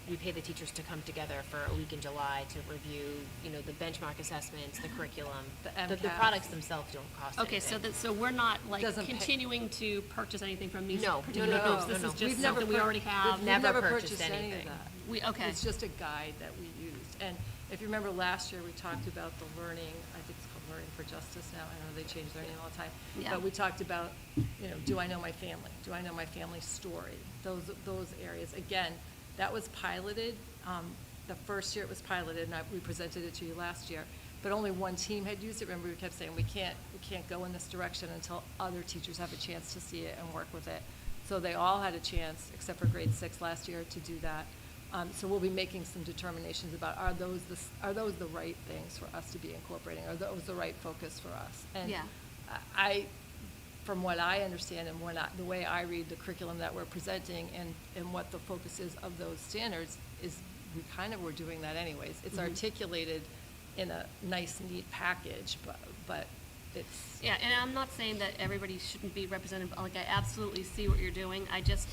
We pay the teachers to come together for a week in July to review, the benchmark assessments, the curriculum. The The MCAS. products themselves don't cost Okay, so anything. so we're not like Doesn't pay- continuing to purchase anything from these No, particular no, groups? no, This no. is We've just never something we pur- already have? We've never never purchased purchased any of anything. that. Okay. It's just a guide that we used. And if you remember last year, we talked about the learning, I think it's called Learning for Justice now. I know they change their name all the time. Yeah. But we talked about, do I know my family? Do I know my family's story? Those areas. Again, that was piloted. The first year it was piloted, and we presented it to you last year. But only one team had used it. Remember, we kept saying, we can't go in this direction until other teachers have a chance to see it and work with it. So they all had a chance, except for grade 6 last year, to do that. So we'll be making some determinations about, are those the right things for us to be incorporating? Are those the right focus for us? And Yeah. From what I understand and the way I read the curriculum that we're presenting and what the focus is of those standards is we kind of were doing that anyways. It's articulated in a nice, neat package, but it's. Yeah, and I'm not saying that everybody shouldn't be represented, but like, I absolutely see what you're doing. I just,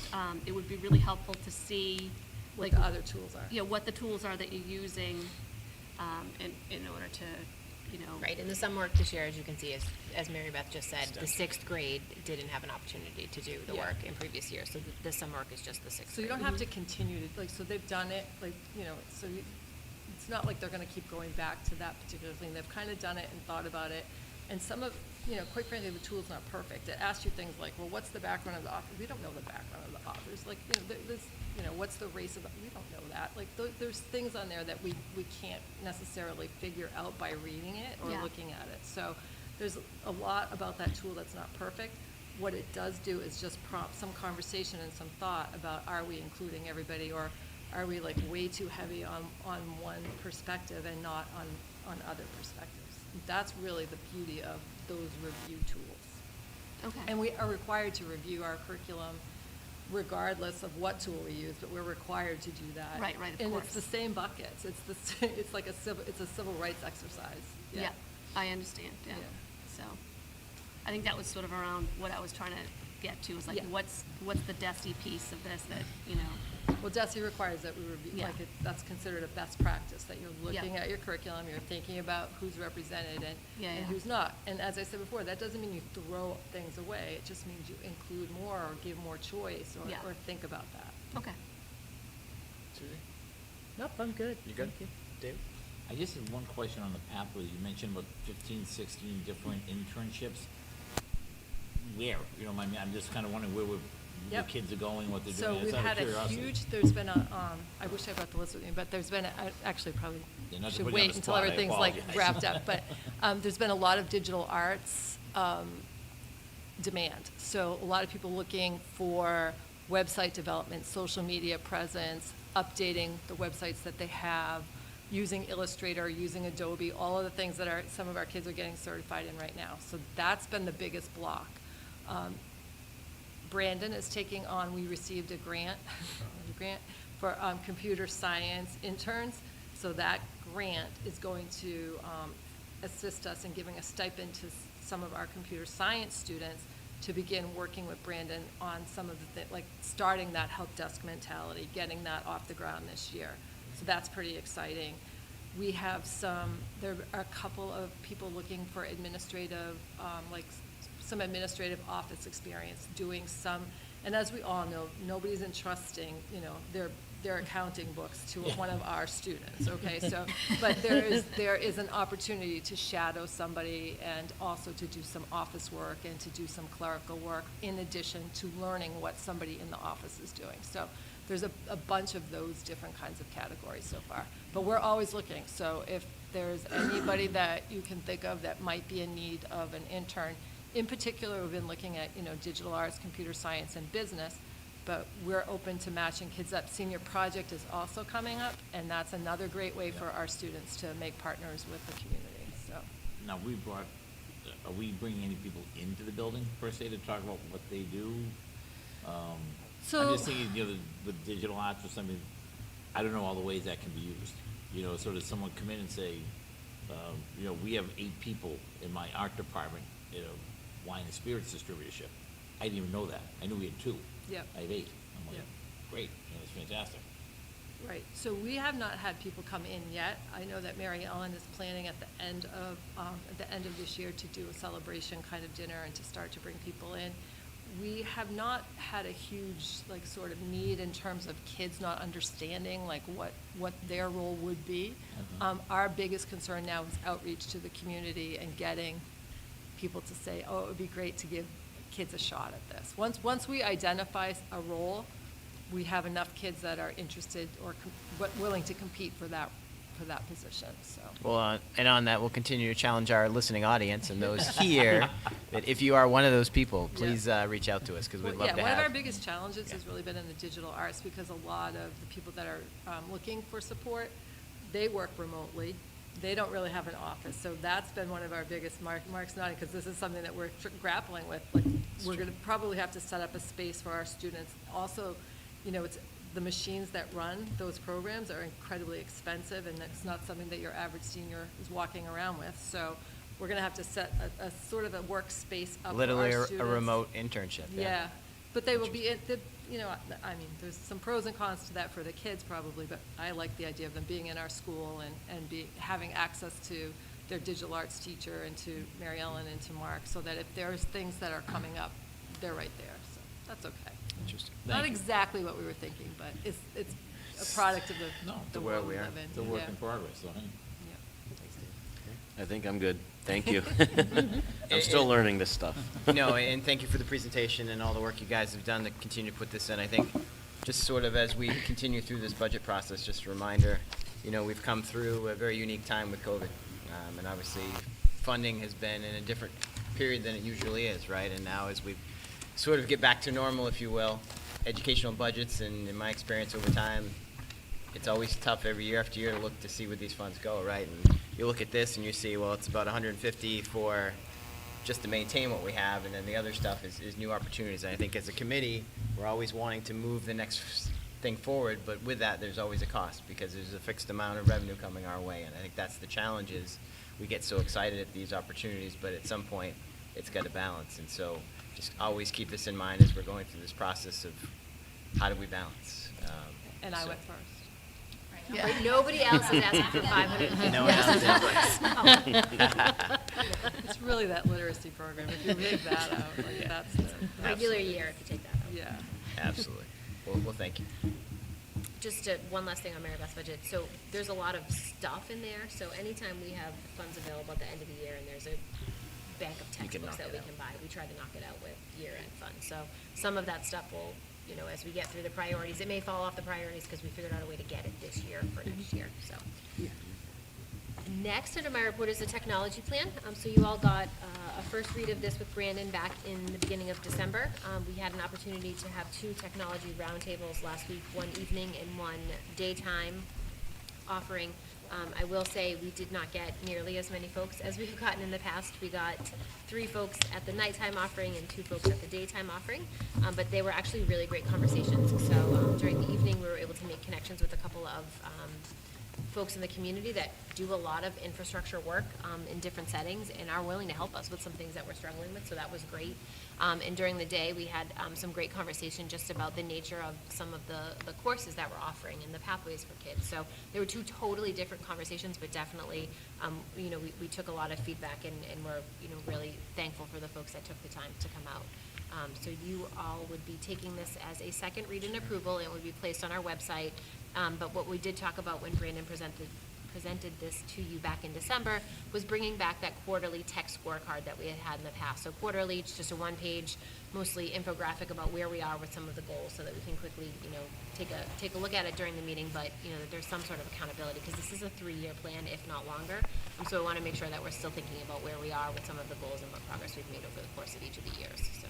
it would be really helpful to see, What like, the other tools are. what the tools are that you're using in order to, Right, and the summer work this year, as you can see, as Mary Beth just said, the sixth grade didn't have an opportunity to do the Yeah. work in previous years, so the summer work is just the sixth So you grade. don't have to continue to, like, so they've done it, like, so it's not like they're gonna keep going back to that particular thing. They've kind of done it and thought about it. And some of, quite frankly, the tool's not perfect. It asks you things like, well, what's the background of the author? We don't know the background of the authors. Like, what's the race of the, we don't know that. Like, there's things on there that we can't necessarily figure out by reading it or Yeah. looking at it. So there's a lot about that tool that's not perfect. What it does do is just prompt some conversation and some thought about, are we including everybody, or are we like way too heavy on one perspective and not on other perspectives? That's really the beauty of those review tools. Okay. And we are required to review our curriculum regardless of what tool we use, but we're required to do that. Right, of And course. it's the same buckets. It's like it's a civil rights exercise. Yeah, I understand, yeah. Yeah. So, I think that was sort of around what I was trying to get to, is like, Yeah. what's the DESI piece of this that, Well, DESI requires that we review, Yeah. that's considered a best practice, that you're looking Yeah. at your curriculum, you're thinking about who's represented and Yeah. who's not. And as I said before, that doesn't mean you throw things away. It just means you include more or give more choice Yeah. or think about that. okay. Susie? Nope, I'm good. You good? Thank you. David? I just had one question on the pathway. You mentioned about 15, 16 different internships. Where? I'm just kind of wondering where the Yep. kids are going, what they're So doing. we've It's out of had a curiosity. huge, there's been a, I wish I brought the list with me, but there's been, actually probably Yeah, not to should put you on wait the until spot, I everything's like apologize. wrapped up. But there's been a lot of digital arts demand. So a lot of people looking for website development, social media presence, updating the websites that they have, using Illustrator, using Adobe, all of the things that some of our kids are getting certified in right now. So that's been the biggest block. Brandon is taking on, we received a grant for computer science interns. So that grant is going to assist us in giving a stipend to some of our computer science students to begin working with Brandon on some of the like starting that help desk mentality, getting that off the ground this year. So that's pretty exciting. We have there are a couple of people looking for administrative, some administrative office experience, doing some, and as we all know, nobody's entrusting, their accounting books to one of our students, okay? So, but there is an opportunity to shadow somebody and also to do some office work and to do some clerical work in addition to learning what somebody in the office is doing. So there's a bunch of those different kinds of categories so far. But we're always looking, so if there's anybody that you can think of that might be in need of an intern, in particular, we've been looking at, digital arts, computer science, and business, but we're open to matching kids up. Senior project is also coming up, and that's another great way for our students to make partners with the community, so. Now, are we bringing any people into the building per se to talk about what they do? I'm So- just thinking, with digital arts or something, I don't know all the ways that can be used. So does someone come in and say, we have 8 people in my art department, wine and spirits distributorship. I didn't even know that. I knew we had 2. Yep. I have 8. I'm like, Yep. great, that's fantastic. Right, so we have not had people come in yet. I know that Mary Ellen is planning at the end of this year to do a celebration kind of dinner and to start to bring people in. We have not had a huge, sort of need in terms of kids not understanding, what their role would be. Our biggest concern now is outreach to the community and getting people to say, oh, it would be great to give kids a shot at this. Once we identify a role, we have enough kids that are interested or willing to compete for that position, so. Well, and on that, we'll continue to challenge our listening audience and those here, that if you are one of those people, please reach out to us, because we'd love to One of our have. biggest challenges has really been in the digital arts, because a lot of the people that are looking for support, they work remotely. They don't really have an office, so that's been one of our biggest, Mark's nodding, because this is something that we're grappling with. We're gonna probably have to set up a space for our students. Also, it's, the machines that run those programs are incredibly expensive, and that's not something that your average senior is walking around with. So we're gonna have to set a sort of a workspace up for our Literally students. a remote internship. Yeah, but they will be, you know, I mean, there's some pros and cons to that for the kids probably, but I like the idea of them being in our school and having access to their digital arts teacher and to Mary Ellen and to Mark, so that if there's things that are coming up, they're right there, so that's okay. Interesting. Not Thank you. exactly what we were thinking, but it's a product of No, the where world we we are. live in. It's a work Yeah. in progress, so, hey. Yeah. I think I'm good. Thank you. I'm still learning this stuff. No, and thank you for the presentation and all the work you guys have done to continue to put this in. I think just sort of as we continue through this budget process, just a reminder, you know, we've come through a very unique time with COVID. And obviously, funding has been in a different period than it usually is, right? And now as we sort of get back to normal, if you will, educational budgets, and in my experience over time, it's always tough every year after year to look to see where these funds go, right? And you look at this and you see, well, it's about 150 for just to maintain what we have, and then the other stuff is new opportunities. And I think as a committee, we're always wanting to move the next thing forward, but with that, there's always a cost, because there's a fixed amount of revenue coming our way. And I think that's the challenge, is we get so excited at these opportunities, but at some point, it's got to balance. And so just always keep this in mind as we're going through this process of how do we balance. And I so- went first. But nobody else is asking for 550. No one else is. It's really that literacy program, if you leave that out, like, Yeah. that's the. Regular year, if you take that out. Yeah. Absolutely. Well, thank you. Just one last thing on Mary Beth's budget. So there's a lot of stuff in there. So anytime we have funds available at the end of the year and there's a bank of You can textbooks knock that it we out. can buy, we try to knock it out with year-end funds. So some of that stuff will, you know, as we get through the priorities, it may fall off the priorities because we figured out a way to get it this year for next year, so. Next under my report is the technology plan. So you all got a first read of this with Brandon back in the beginning of December. We had an opportunity to have 2 technology roundtables last week, one evening and one daytime offering. I will say we did not get nearly as many folks as we've gotten in the past. We got 3 folks at the nighttime offering and 2 folks at the daytime offering, but they were actually really great conversations. So during the evening, we were able to make connections with a couple of folks in the community that do a lot of infrastructure work in different settings and are willing to help us with some things that we're struggling with, so that was great. And during the day, we had some great conversation just about the nature of some of the courses that we're offering and the pathways for kids. So there were 2 totally different conversations, but definitely, you know, we took a lot of feedback and we're, you know, really thankful for the folks that took the time to come out. So you all would be taking this as a second read and approval. It would be placed on our website. But what we did talk about when Brandon presented this to you back in December was bringing back that quarterly tech scorecard that we had had in the past. So quarterly, it's just a 1-page, mostly infographic about where we are with some of the goals, so that we can quickly, you know, take a look at it during the meeting, but, you know, that there's some sort of accountability, because this is a 3-year plan, if not longer. And so I want to make sure that we're still thinking about where we are with some of the goals and what progress we've made over the course of each of the years, so.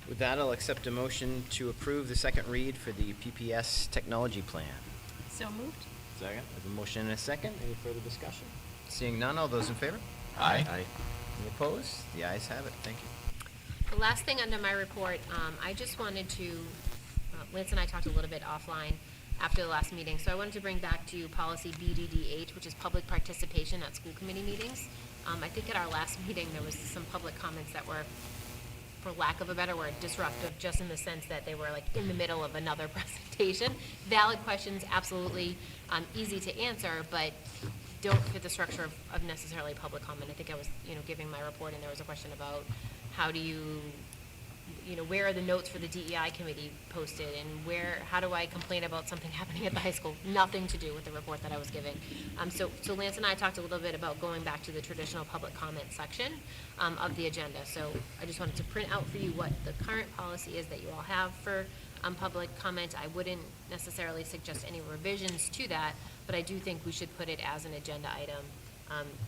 With that, I'll accept a motion to approve the second read for the PPS technology plan. So moved? Second. I have a motion and a second. Any further discussion? Seeing none, all those in favor? Any opposed? The ayes have it. Thank you. The last thing under my report, I just wanted to, Lance and I talked a little bit offline after the last meeting, so I wanted to bring back to you policy BDD8, which is public participation at school committee meetings. I think at our last meeting, there was some public comments that were, for lack of a better word, disruptive, just in the sense that they were like in the middle of another presentation. Valid questions, absolutely easy to answer, but don't fit the structure of necessarily public comment. I think I was, you know, giving my report, and there was a question about how do you know, where are the notes for the DEI committee posted, and how do I complain about something happening at the high school? Nothing to do with the report that I was giving. So Lance and I talked a little bit about going back to the traditional public comment section of the agenda. So I just wanted to print out for you what the current policy is that you all have for public comment. I wouldn't necessarily suggest any revisions to that, but I do think we should put it as an agenda item.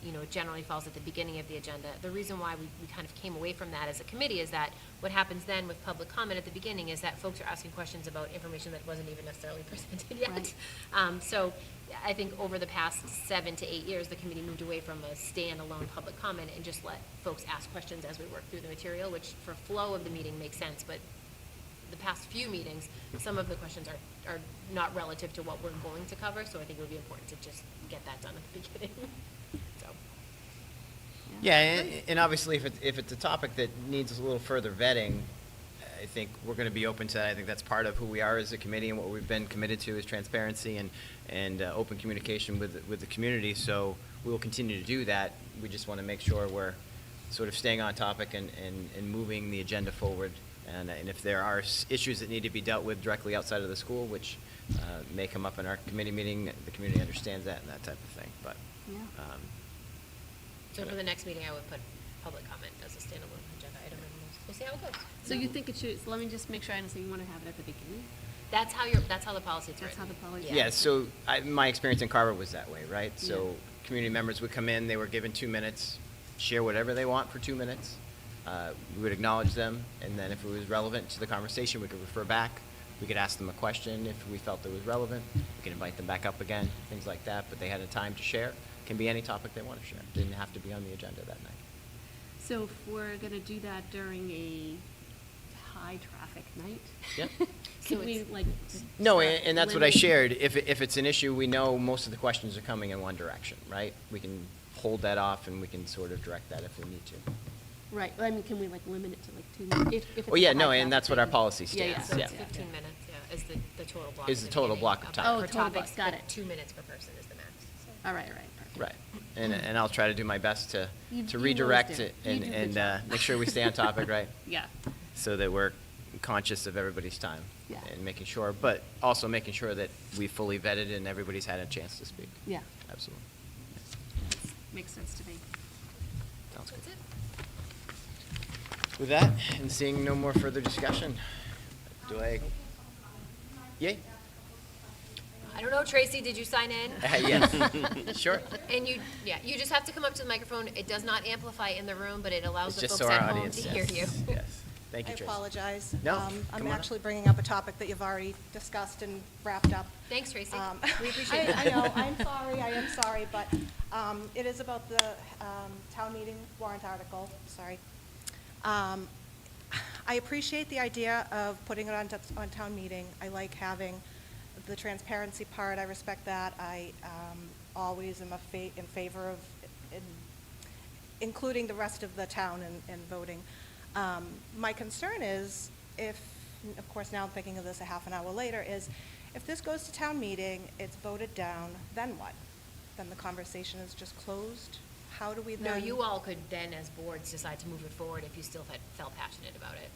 You know, it generally falls at the beginning of the agenda. The reason why we kind of came away from that as a committee is that what happens then with public comment at the beginning is that folks are asking questions about information that wasn't even necessarily presented yet. Right. So I think over the past 7 to 8 years, the committee moved away from a standalone public comment and just let folks ask questions as we work through the material, which for flow of the meeting makes sense, but the past few meetings, some of the questions are not relative to what we're going to cover, so I think it would be important to just get that done at the beginning. So. Yeah, and obviously, if it's a topic that needs a little further vetting, I think we're going to be open to that. I think that's part of who we are as a committee, and what we've been committed to is transparency and open communication with the community. So we will continue to do that. We just want to make sure we're sort of staying on topic and moving the agenda forward. And if there are issues that need to be dealt with directly outside of the school, which may come up in our committee meeting, the community understands that and that type of thing. But Yeah. So for the next meeting, I would put public comment as a standalone agenda item, and we'll see how it goes. So you think it should, so let me just make sure I understand, you want to have it at the beginning? That's how the policy is That's how written. the policy. Yeah, so my experience in Carver was that way, right? Yeah. So community members would come in, they were given 2 minutes, share whatever they want for 2 minutes. We would acknowledge them, and then if it was relevant to the conversation, we could refer back. We could ask them a question if we felt it was relevant. We could invite them back up again, things like that, but they had a time to share. Can be any topic they want to share. Didn't have to be on the agenda that night. So if we're going to do that during a high-traffic night? Yep. Could So we, it's- like? No, start and that's what I limiting- shared. If it's an issue, we know most of the questions are coming in one direction, right? We can hold that off, and we can sort of direct that if we need to. Right, I mean, can we like limit it to like 2 minutes? If it's Oh, yeah, a no, high and that's traffic what our thing. policy Yeah, yeah. stands, So yeah. it's 15 minutes, yeah, is the total block. Is at the the total beginning block of time. Oh, Per total topic, block, got but it. 2 minutes per person is the max. So. All right, perfect. Right, and I'll try to do my best to You always redirect do. it You and, do a good and job. make sure we stay on topic, right? Yeah, So that we're conscious of everybody's time. Yeah. And making sure, but also making sure that we fully vetted and everybody's had a chance to speak. yeah, Absolutely. makes sense to me. Sounds good. That's it. With that, and seeing no more further discussion, do I? Yay? I don't know, Tracy, did you sign in? Yes, sure. And you just have to come up to the microphone. It does not amplify in the room, but it allows It's the just folks so our at home audience, to hear you. yes, yes. Thank you, I Tracy. apologize. No, I'm come on up. actually bringing up a topic that you've already discussed and wrapped up. Thanks, Tracy. We appreciate I that. know, I am sorry, but it is about the town meeting warrant article, sorry. I appreciate the idea of putting it on town meeting. I like having the transparency part, I respect that. I always am in favor of including the rest of the town in voting. My concern is if, of course, now I'm thinking of this a half an hour later, is if this goes to town meeting, it's voted down, then what? Then the conversation is just closed? How do we then? No, you all could then, as boards, decide to move it forward if you still felt passionate about it.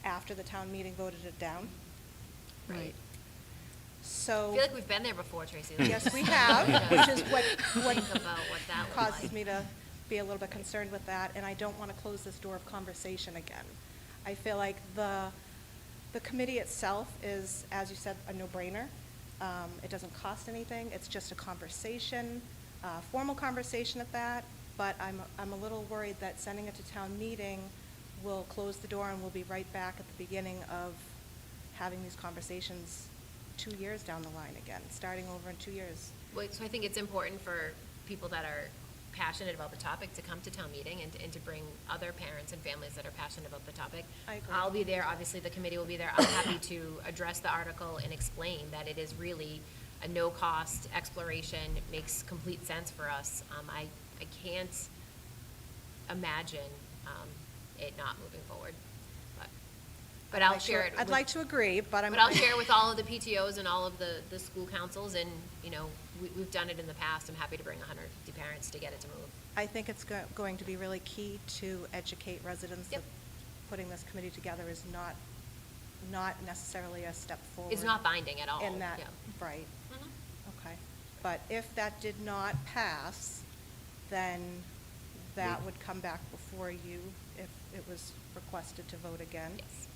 After the town meeting voted it down? Right. I So, feel like we've been there before, Tracy. yes, we have, which is what Think about what that would causes like. me to be a little bit concerned with that, and I don't want to close this door of conversation again. I feel like the committee itself is, as you said, a no-brainer. It doesn't cost anything, it's just a conversation, formal conversation at that, but I'm a little worried that sending it to town meeting will close the door and we'll be right back at the beginning of having these conversations 2 years down the line again, starting over in 2 years. Well, so I think it's important for people that are passionate about the topic to come to town meeting and to bring other parents and families that are passionate about the topic. I agree. I'll be there, obviously the committee will be there. I'm happy to address the article and explain that it is really a no-cost exploration. It makes complete sense for us. I can't imagine it not moving forward. But I'll share it. I'd with- like to agree, but I'm. But I'll share it with all of the PTOs and all of the school councils, and, you know, we've done it in the past. I'm happy to bring 150 parents to get it to move. I think it's going to be really key to educate residents that Yep. putting this committee together is not necessarily a step forward. It's not binding at all. In that, yeah. right, Mhm. okay. But if that did not pass, then that would come back before you if it was requested to vote again? Yes.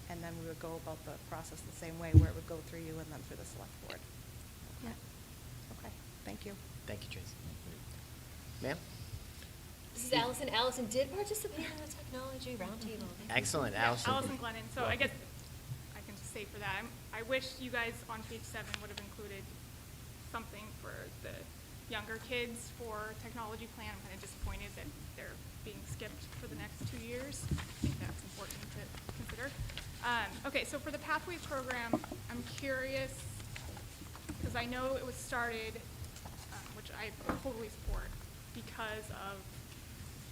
And then we would go about the process the same way, where it would go through you and then through the select board? Yeah. Okay, thank you. Thank you, Tracy. Ma'am? This is Allison. Allison did participate in the technology roundtable. Excellent, Yeah, Allison. Allison Glennon. So I guess I can just say for that, I wish you guys on page 7 would have included something for the younger kids for technology plan. I'm kind of disappointed that they're being skipped for the next 2 years. I think that's important to consider. Okay, so for the Pathways program, I'm curious, because I know it was started, which I totally support, because of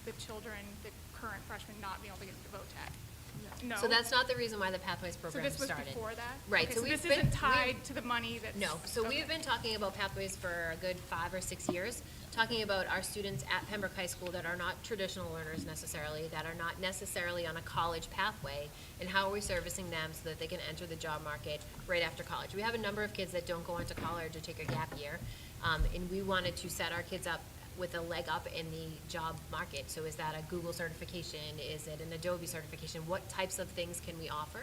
the children, the current freshmen not being able to get into VOTEC. No? So that's not the reason why the Pathways So program this was started. before that? Right, Okay, so so we've this been. isn't tied to the money that's. No, so okay. we've been talking about Pathways for a good 5 or 6 years, talking about our students at Pembroke High School that are not traditional learners necessarily, that are not necessarily on a college pathway, and how are we servicing them so that they can enter the job market right after college. We have a number of kids that don't go into college or take a gap year, and we wanted to set our kids up with a leg up in the job market. So is that a Google certification? Is it an Adobe certification? What types of things can we offer?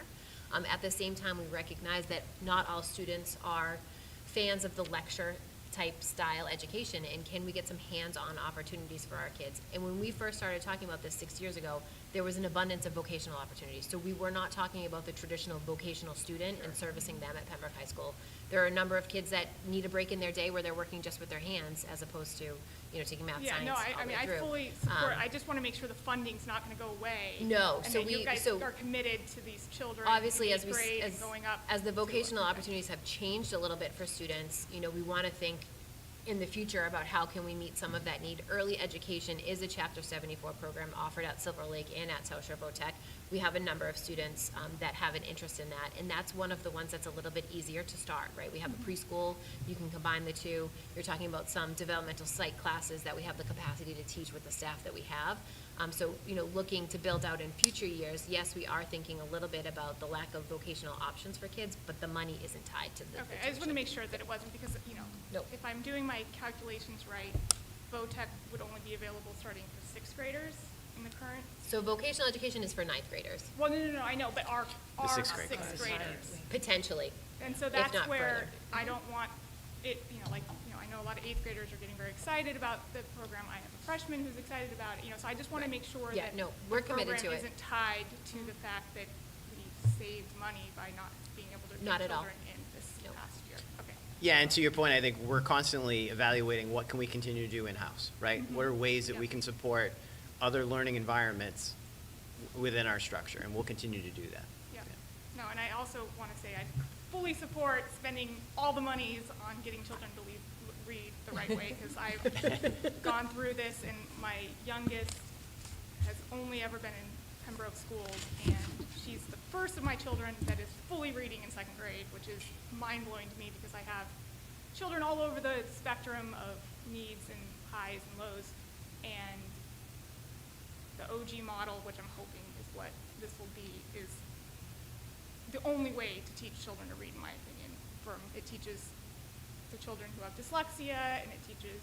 At the same time, we recognize that not all students are fans of the lecture type style education, and can we get some hands-on opportunities for our kids? And when we first started talking about this 6 years ago, there was an abundance of vocational opportunities. So we were not talking about the traditional vocational student and servicing them at Pembroke High School. There are a number of kids that need a break in their day where they're working just with their hands as opposed to, taking math, Yeah, science, no, all I the mean, way I through. fully support, I just want to make sure the funding's not going to go away. No, And so that you we- guys so- are committed to these children. Obviously, in as eighth we, grade and going up as the to- vocational okay. opportunities have changed a little bit for students, we want to think in the future about how can we meet some of that need. Early education is a Chapter 74 program offered at Silver Lake and at South Shore VOTech. We have a number of students that have an interest in that, and that's one of the ones that's a little bit easier to start, right? We have a preschool, you can combine the two. You're talking about some developmental psych classes that we have the capacity to teach with the staff that we have. So, looking to build out in future years, yes, we are thinking a little bit about the lack of vocational options for kids, but the money isn't tied to the Okay, I just want to make sure that it wasn't because, Nope. if I'm doing my calculations right, VOTech would only be available starting for sixth graders in the current. So vocational education is for ninth graders, Well, no, I know, but our sixth sixth grade graders. potentially. And so If that's not where further. I don't want it, I know a lot of eighth graders are getting very excited about the program. I have a freshman who's excited about it, so I just want to make sure Yeah, that no, we're the committed to program it. isn't tied to the fact that we saved money by not being able to Not get at all. children in this Nope. past year. Okay. Yeah, and to your point, I think we're constantly evaluating what can we continue to do in-house, right? What are ways that we Yeah. can support other learning environments within our structure, and we'll continue to do that. Yeah. No, and I also want to say I fully support spending all the monies on getting children to read the right way, because I've gone through this, and my youngest has only ever been in Pembroke schools, and she's the first of my children that is fully reading in second grade, which is mind-blowing to me because I have children all over the spectrum of needs and highs and lows, and the OG model, which I'm hoping is what this will be, is the only way to teach children to read, in my opinion. It teaches the children who have dyslexia, and it teaches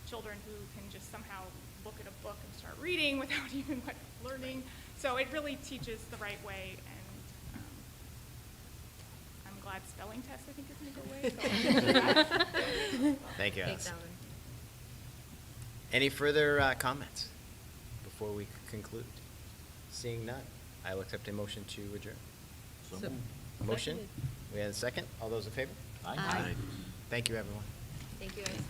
children who can just somehow look at a book and start reading without even learning. So it really teaches the right way, and I'm glad spelling tests, I think, is going to go away. So Thank you, Thanks, Alice. Alan. Any further comments before we conclude? Seeing none, I will accept a motion to adjourn. So- Motion? We have a second? All those in favor? Aye. Thank you, everyone. Thank you, guys.